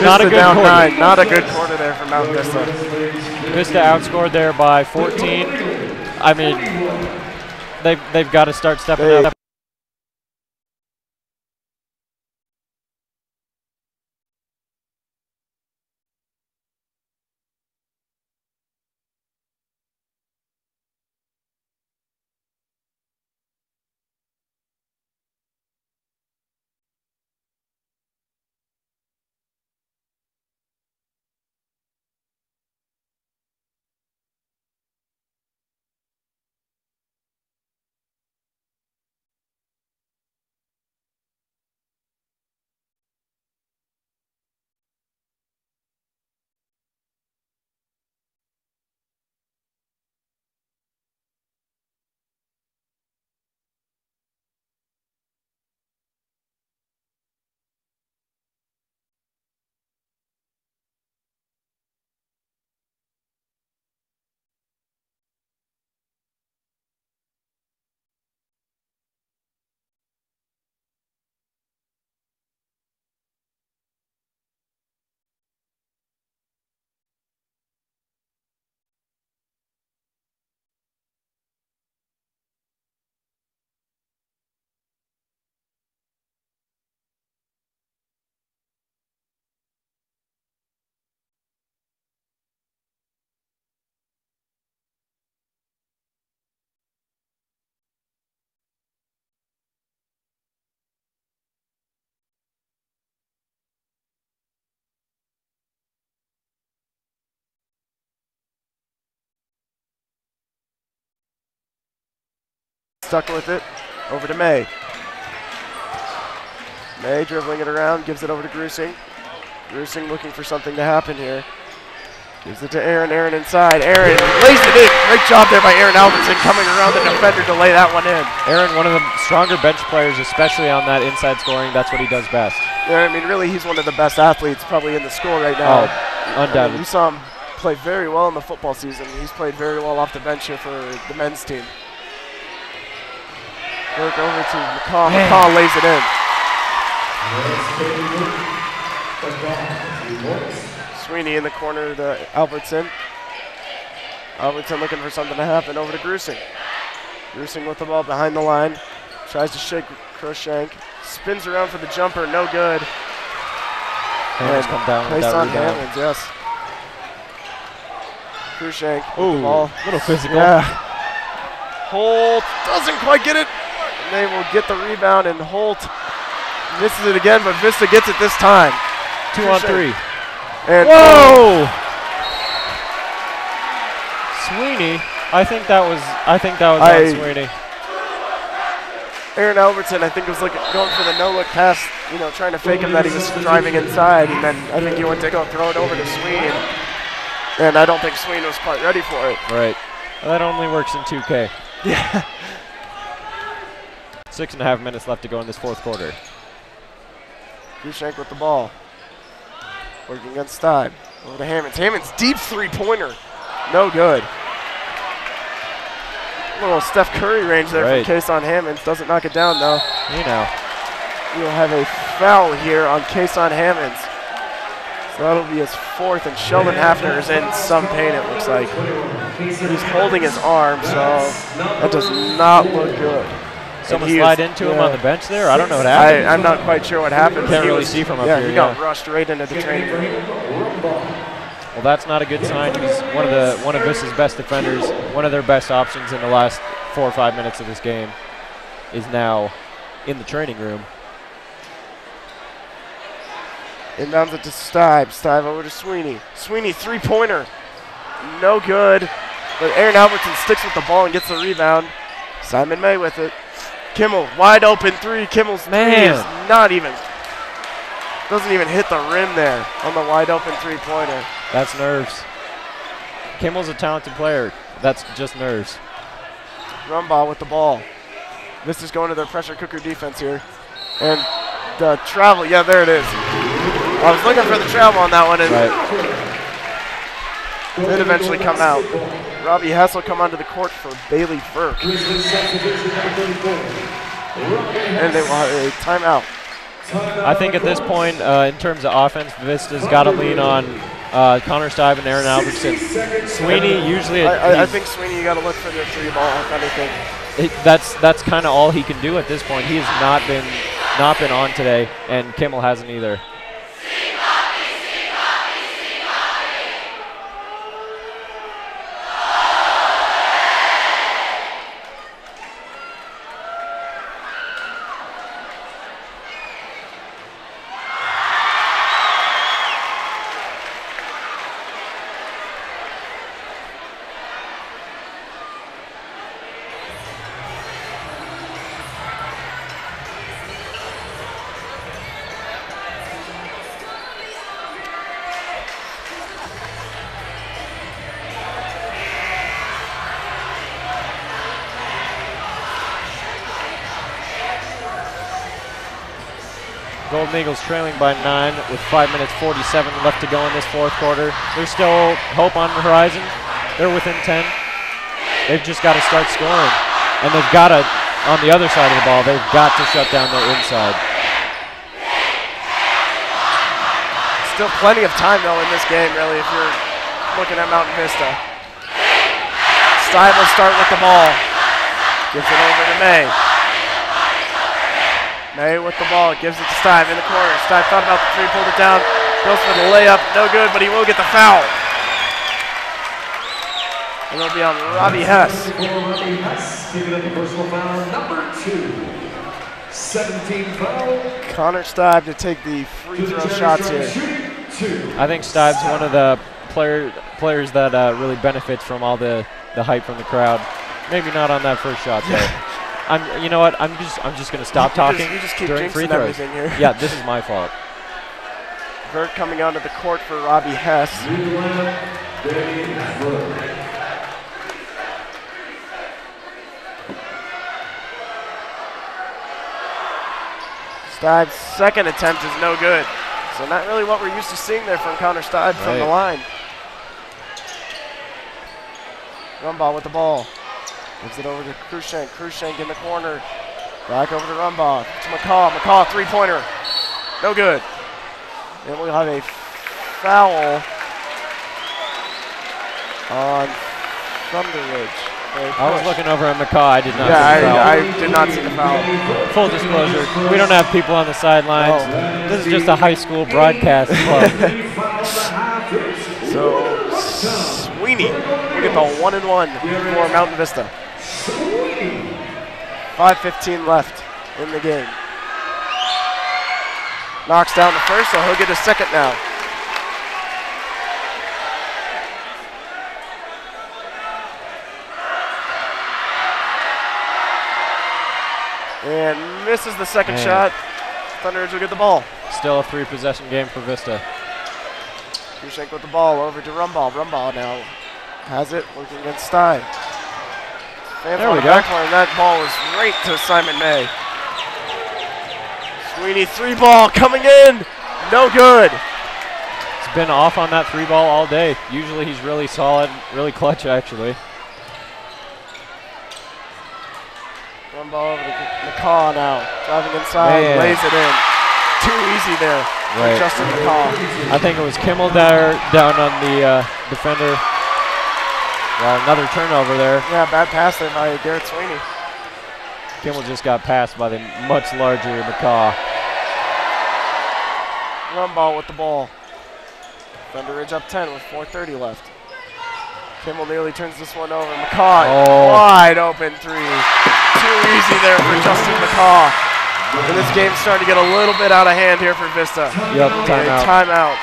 Not a good down quarter. 9. Not a good quarter there for Mount Vista. Vista outscored there by 14. I mean, they've got to start stepping up. Stuck with it, over to May. May dribbling it around, gives it over to Grusing. Grusing looking for something to happen here. Gives it to Aaron, Aaron inside. Aaron lays it in. Great job there by Aaron Albertson coming around the defender to lay that one in. Aaron, one of the stronger bench players, especially on that inside scoring. That's what he does best. Yeah, I mean, really, he's one of the best athletes probably in the school right now. Oh, undoubtedly. We saw him play very well in the football season. He's played very well off the bench here for the men's team. Work over to McCaw. McCaw lays it in. Sweeney in the corner to Albertson. Albertson looking for something to happen over to Grusing. Grusing with the ball behind the line. Tries to shake Cruikshank. Spins around for the jumper. No good. And come down with that on rebound. Hammonds, yes. Cruikshank with Ooh, the ball. a little physical. Yeah. Holt doesn't quite get it. They will get the rebound, and Holt misses it again, but Vista gets it this time. 2 on 3. And whoa! Sweeney, I think that was on Sweeney. Aaron Albertson, I think, was going for the no-look pass, you know, trying to fake him that he was driving inside, and then I think he went to go throw it over to Sween, and I don't think Sween was quite ready for it. Right. Well, that only works in 2K. Yeah. 6.5 minutes left to go in this fourth quarter. Grushank with the ball. Working against Stibe. Over to Hammonds. Hammonds, deep three-pointer. No good. Little Steph Curry range there from Kason Hammonds. Doesn't knock it down, though. You know. We'll have a foul here on Kason Hammonds. So that'll be his fourth, and Sheldon Hafner is in some pain, it looks like. He's holding his arm, so that does not look good. Someone slide into him on the bench there? I don't know what happened. I'm not quite sure what happened. Can't really see from up here. Yeah, he got rushed right into the training room. Well, that's not a good sign. He's one of Vista's best defenders. One of their best options in the last 4 or 5 minutes of this game is now in the training room. Inbounds it to Stibe. Stibe over to Sweeney. Sweeney, three-pointer. No good. But Aaron Albertson sticks with the ball and gets the rebound. Simon May with it. Kimmel, wide open three. Kimmel's three is not even, doesn't even hit the rim there on the wide open three-pointer. That's nerves. Kimmel's a talented player. That's just nerves. Rumbaugh with the ball. This is going to their pressure cooker defense here. And the travel, yeah, there it is. I was looking for the travel on that one, and it did eventually come out. Robbie Hess will come onto the court for Bailey Burke. And they will have a timeout. I think at this point, in terms of offense, Vista's got to lean on Connor Stibe and Aaron Albertson. Sweeney usually... I think Sweeney, you got to look for the three ball, if anything. That's kind of all he can do at this point. He has not been on today, and Kimmel hasn't either. Golden Eagles trailing by 9 with 5 minutes 47 left to go in this fourth quarter. There's still hope on the horizon. They're within 10. They've just got to start scoring. And they've got to, on the other side of the ball, they've got to shut down their inside. Still plenty of time, though, in this game, really, if you're looking at Mountain Vista. Stibe will start with the ball. Gives it over to May. May with the ball, gives it to Stibe in the corner. Stibe thought about the three, pulled it down, goes for the layup, no good, but he will get the foul. And it'll be on Robbie Hess. Robbie Hess, giving up a personal foul, number 2. 17 foul. Connor Stibe to take the free throw shots here. I think Stibe's one of the players that really benefits from all the hype from the crowd. Maybe not on that first shot though. You know what? I'm just gonna stop talking you just keep during free jinxing throws. everything here. Yeah, this is my fault. Vert coming onto the court for Robbie Hess. Stibe's second attempt is no good. So not really what we're used to seeing there from Connor Stibe from the line. Rumbaugh with the ball. Gives it over to Grushank. Grushank in the corner. Back over to Rumbaugh. To McCaw. McCaw, three-pointer. No good. And we'll have a foul on Thunder Ridge. I was looking over at McCaw. I did not see the foul. I did not see the foul. Full disclosure, we don't have people on the sidelines. This is just a high school broadcast club. So Sweeney will get the 1-1 for Mountain Vista. 5:15 left in the game. Knocks down the first, so he'll get a second now. And misses the second shot. Thunder Ridge will get the ball. Still a 3-possession game for Vista. Kushank with the ball over to Rumball. Rumball now has it, working against Stein. There we go. And that ball was right to Simon May. Sweeney 3-ball coming in. No good. He's been off on that 3-ball all day. Usually he's really solid, really clutch actually. Rumball over to McCaw now. Driving inside, lays it in. Too easy there. Right. Justin McCaw. I think it was Kimmel there down on the defender. Well, another turnover there. Yeah, bad pass there by Garrett Sweeney. Kimmel just got passed by the much larger McCaw. Rumball with the ball. Thunder Ridge up 10 with 4:30 left. Kimmel nearly turns this one over. McCaw, wide open 3. Too easy there for Justin McCaw. And this game's starting to get a little bit out of hand here for Vista. Yep, timeout.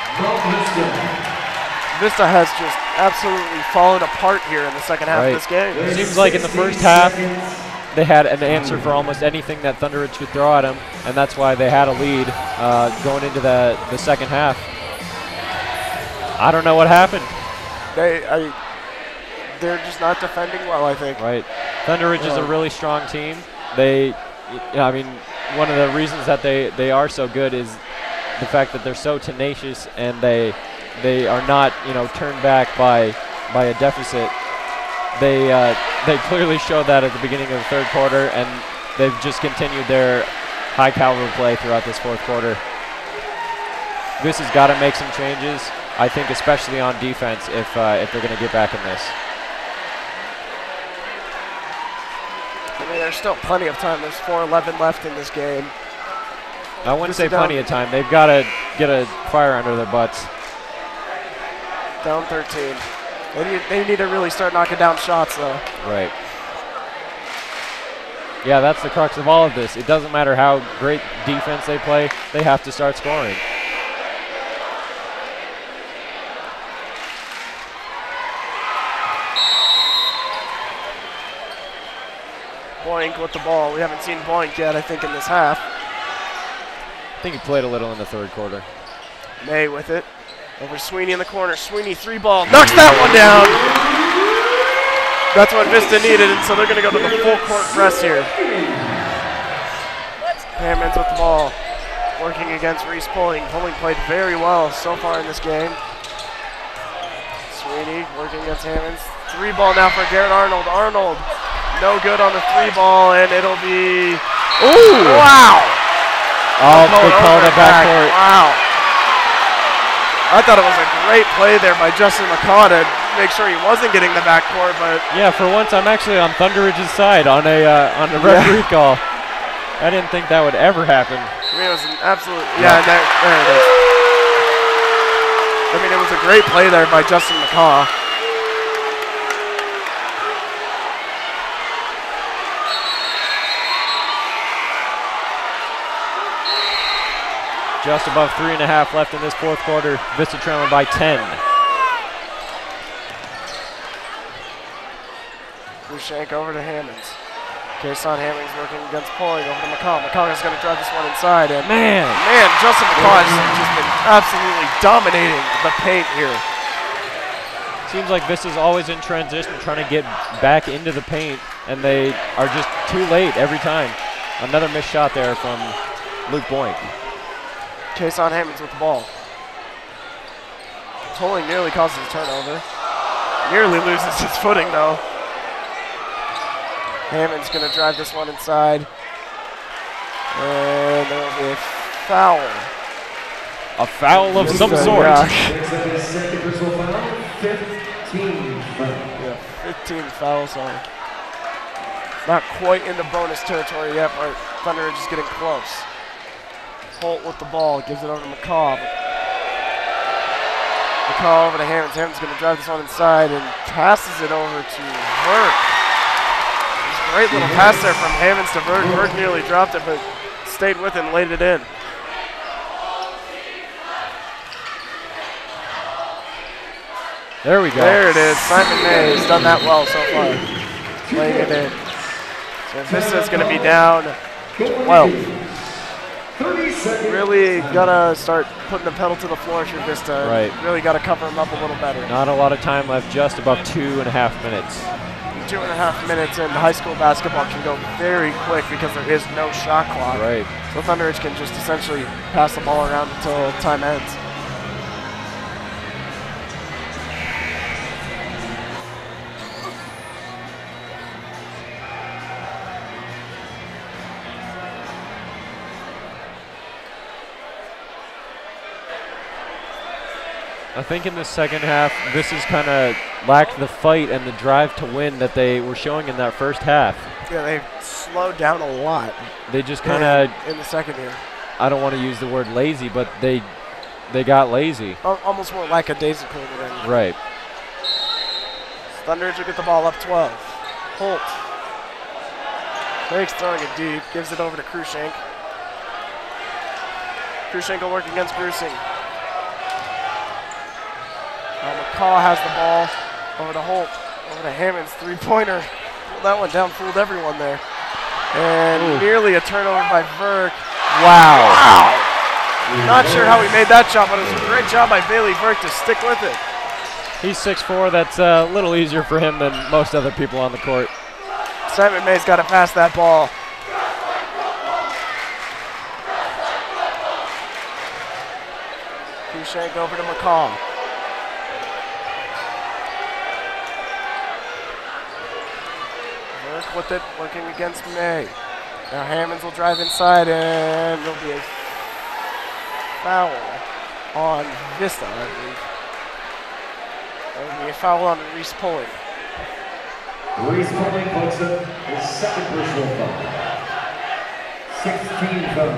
Vista has just absolutely fallen apart here in the second half of this game. It seems like in the first half, they had an answer for almost anything that Thunder Ridge could throw at them, and that's why they had a lead going into the second half. I don't know what happened. They're just not defending well, I think. Right. Thunder Ridge is a really strong team. I mean, one of the reasons that they are so good is the fact that they're so tenacious and they are not, turned back by a deficit. They clearly showed that at the beginning of the third quarter, and they've just continued their high caliber play throughout this fourth quarter. This has got to make some changes, I think, especially on defense if they're going to get back in this. I mean, there's still plenty of time. There's 4:11 left in this game. I wouldn't say plenty of time. They've got to get a fire under their butts. Down 13. They need to really start knocking down shots, though. Right. Yeah, that's the crux of all of this. It doesn't matter how great defense they play. They have to start scoring. Boink with the ball. We haven't seen Boink yet, I think, in this half. I think he played a little in the third quarter. May with it. Over Sweeney in the corner. Sweeney 3-ball. Knocks that one down. That's what Vista needed, and so they're going to go to the full court press here. Hammonds with the ball. Working against Reese Pulling. Pulling played very well so far in this game. Sweeney working against Hammonds. 3-ball now for Garrett Arnold. Arnold. No good on the 3-ball, and it'll be... Ooh! Wow! Oh, they called it backcourt. Wow. I thought it was a great play there by Justin McCaw to make sure he wasn't getting the backcourt, but... Yeah, for once I'm actually on Thunder Ridge's side on a referee call. I didn't think that would ever happen. I mean, it was an absolute... Yeah, there it is. I mean, it was a great play there by Justin McCaw. Just above 3.5 left in this fourth quarter. Vista trailing by 10. Kushank over to Hammonds. Kason Hammonds working against Pulling over to McCaw. McCaw is going to drive this one inside. And man, Justin McCaw has just been absolutely dominating the paint here. Seems like Vista's always in transition, trying to get back into the paint, and they are just too late every time. Another missed shot there from Luke Boink. Kason Hammonds with the ball. Pulling nearly causes a turnover. Nearly loses his footing, though. Hammonds going to drive this one inside. And there will be a foul. A foul of some sort. Yeah. Second personal foul, 15 foul. Yeah, 15 fouls on. Not quite in the bonus territory yet, but Thunder Ridge is getting close. Holt with the ball, gives it over to McCaw. McCaw over to Hammonds. Hammonds going to drive this one inside and passes it over to Burke. Great little pass there from Hammonds to Burke. Burke nearly dropped it, but stayed with it and laid it in. There we go. There it is. Simon May has done that well so far. Laying it in. So Vista is going to be down 12. Really gotta start putting the pedal to the floor if you're Vista. Right. Really gotta cover them up a little better. Not a lot of time left, just about 2.5 minutes. 2.5 minutes in high school basketball can go very quick because there is no shot clock. Right. So Thunder Ridge can just essentially pass the ball around until time ends. I think in the second half, this has kind of lacked the fight and the drive to win that they were showing in that first half. Yeah, they slowed down a lot. They just kind of, in the second here. I don't want to use the word lazy, but they got lazy. Almost more lackadaisical than anything. Right. Thunder Ridge will get the ball up 12. Holt. Craig's throwing it deep, gives it over to Krushank. Krushank will work against Grusing. McCaw has the ball over to Holt, over to Hammond's three-pointer. Pulled that one down, fooled everyone there. And nearly a turnover by Verk. Wow. Not sure how he made that shot, but it was a great job by Bailey Verk to stick with it. He's 6'4". That's a little easier for him than most other people on the court. Simon May's got to pass that ball. Krushank over to McCaw. With it, working against May. Now Hammonds will drive inside, and there'll be a foul on Vista, I believe. There'll be a foul on Reese Pulling. Reese Pulling puts up his second personal foul. 16 foul.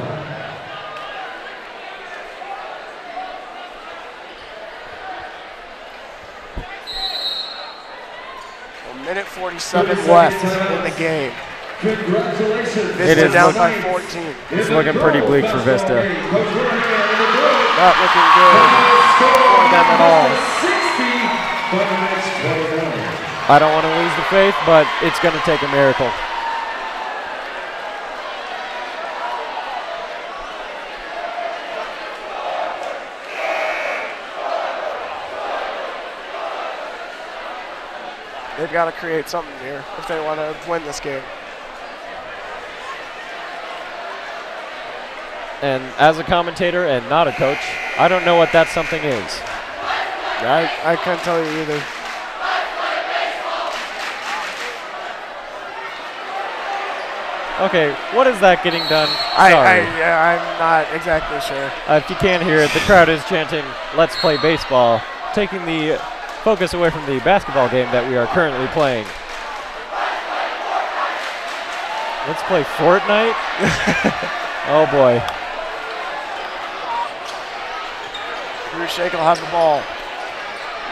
Minute 47 left in the game. Congratulations. Vista down by 14. It's looking pretty bleak for Vista. Not looking good for them at all. I don't want to lose the faith, but it's going to take a miracle. They've got to create something here if they want to win this game. And as a commentator and not a coach, I don't know what that something is. I couldn't tell you either. Okay, what is that getting done? I'm not exactly sure. If you can't hear it, the crowd is chanting, "Let's play baseball," taking the focus away from the basketball game that we are currently playing. Let's play Fortnite? Oh boy. Krushank will have the ball.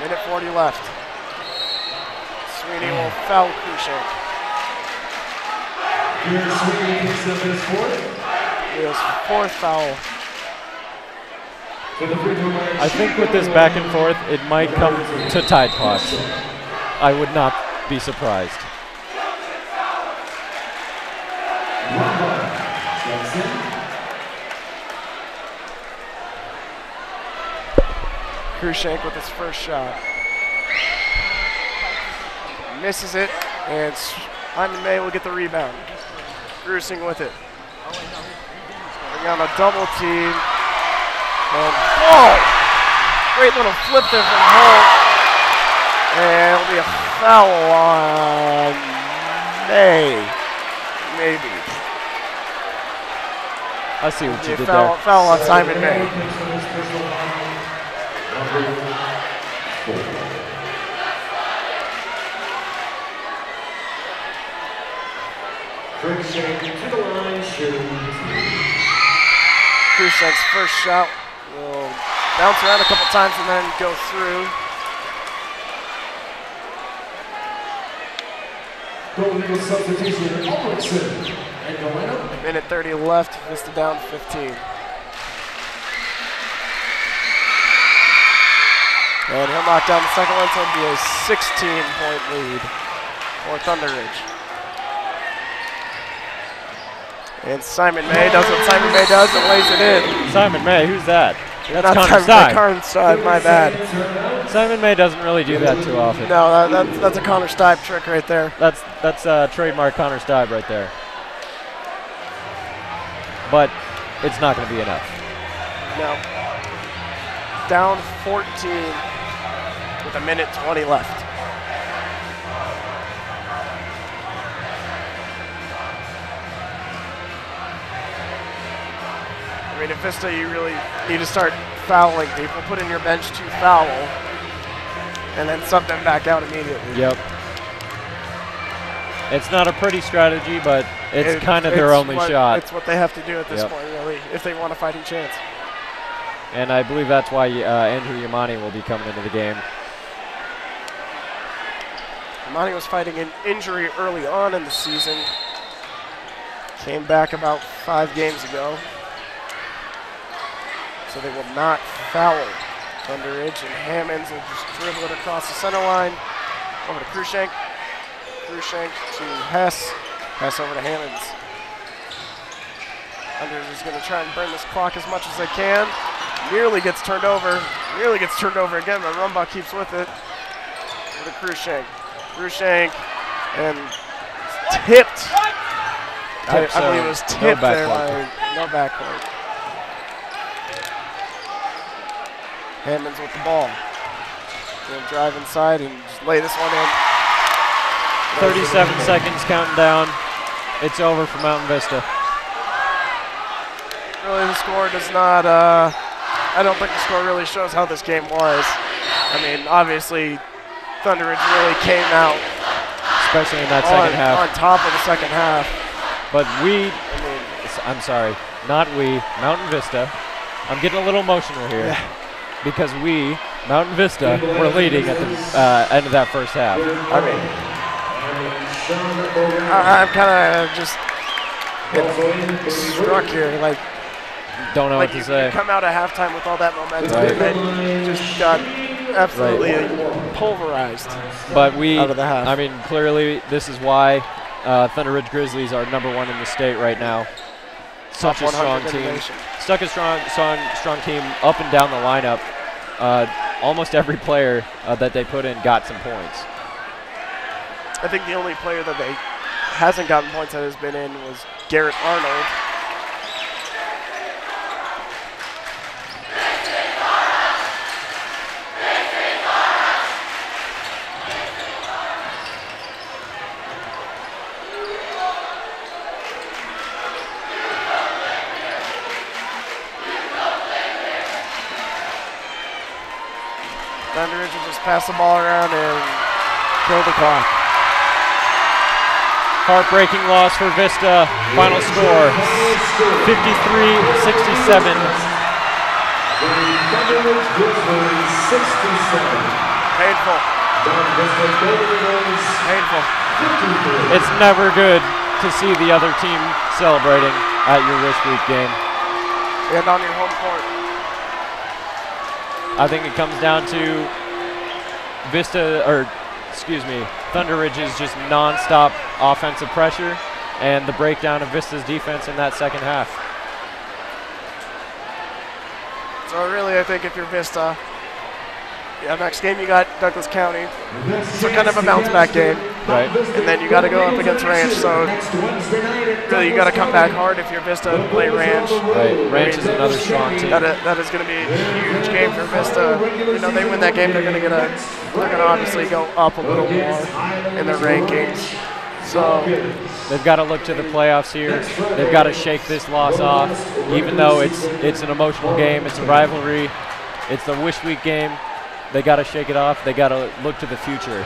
Minute 40 left. Sweeney will foul Krushank. Sweeney picks up his fourth. His fourth foul. I think with this back and forth, it might come to Tide Pods. I would not be surprised. Krushank with his first shot. Misses it, and Simon May will get the rebound. Grusing with it. Bring on a double team. And whoa! Great little flip there from Holt. And it'll be a foul on May. Maybe. I see what you did there. Foul on Simon May. Krushank's first shot will bounce around a couple times and then go through. Goal substitution, Albertson. And the lineup. Minute 30 left, Vista down 15. And he'll knock down the second one, so it'll be a 16-point lead for Thunder Ridge. And Simon May does what Simon May does and lays it in. Simon May, who's that? That's Not Connor Simon Stipe. May, my bad. Simon May doesn't really do that too often. No, that's a Connor Stipe trick right there. That's trademark Connor Stipe right there. But it's not going to be enough. No. Down 14 with 1:20 left. I mean, at Vista, you really need to start fouling people. Put in your bench to foul, and then sub them back out immediately. Yep. It's not a pretty strategy, but it's kind of their only shot. It's what they have to do at this point, really, if they want a fighting chance. And I believe that's why Andrew Yamani will be coming into the game. Yamani was fighting an injury early on in the season. Came back about 5 games ago. So they will not foul Thunderidge, and Hammonds will just dribble it across the center line. Over to Krushank. Krushank to Hess. Hess over to Hammonds. Thunderidge is going to try and burn this clock as much as they can. Nearly gets turned over. Nearly gets turned over again, but Rumbach keeps with it. Over to Krushank. Krushank and tipped. I believe it was tipped there. No backcourt. Hammonds with the ball. Going to drive inside and just lay this one in. 37 seconds counting down. It's over for Mountain Vista. Really, the score does not, I don't think the score really shows how this game was. I mean, obviously, Thunderidge really came out. Especially in that second half. On top of the second half. But I'm sorry, not we, Mountain Vista. I'm getting a little emotional here. Yeah. Because we, Mountain Vista, were leading at the end of that first half. I mean, I'm kind of just struck here. Like, don't know what to say. You come out at halftime with all that momentum, and then you just got absolutely pulverized. But out of the half. I mean, clearly this is why Thunder Ridge Grizzlies are #1 in the state right now. Such a strong team. Stuck a strong team up and down the lineup. Almost every player that they put in got some points. I think the only player that they hasn't gotten points that has been in was Garrett Arnold. Thunderidge will just pass the ball around and kill the clock. Heartbreaking loss for Vista. Final score, 53-67. Painful. Painful. It's never good to see the other team celebrating at your Wish Week game. And on your home court. I think it comes down to Thunder Ridge's just non-stop offensive pressure and the breakdown of Vista's defense in that second half. So really, I think if you're Vista, next game you got Douglas County. So kind of a bounce-back game. Right. And then you got to go up against Ranch. So really, you got to come back hard if you're Vista and play Ranch. Right. Ranch is another strong team. That is going to be a huge game for Vista. You know, they win that game, they're going to obviously go up a little more in their rankings. So they've got to look to the playoffs here. They've got to shake this loss off, even though it's an emotional game. It's a rivalry. It's the Wish Week game. They got to shake it off. They got to look to the future.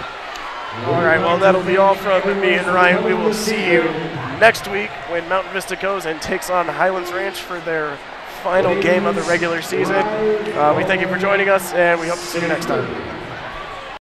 All right, well, that'll be all from me and Ryan. We will see you next week when Mountain Vista goes and takes on Highlands Ranch for their final game of the regular season. We thank you for joining us, and we hope to see you next time.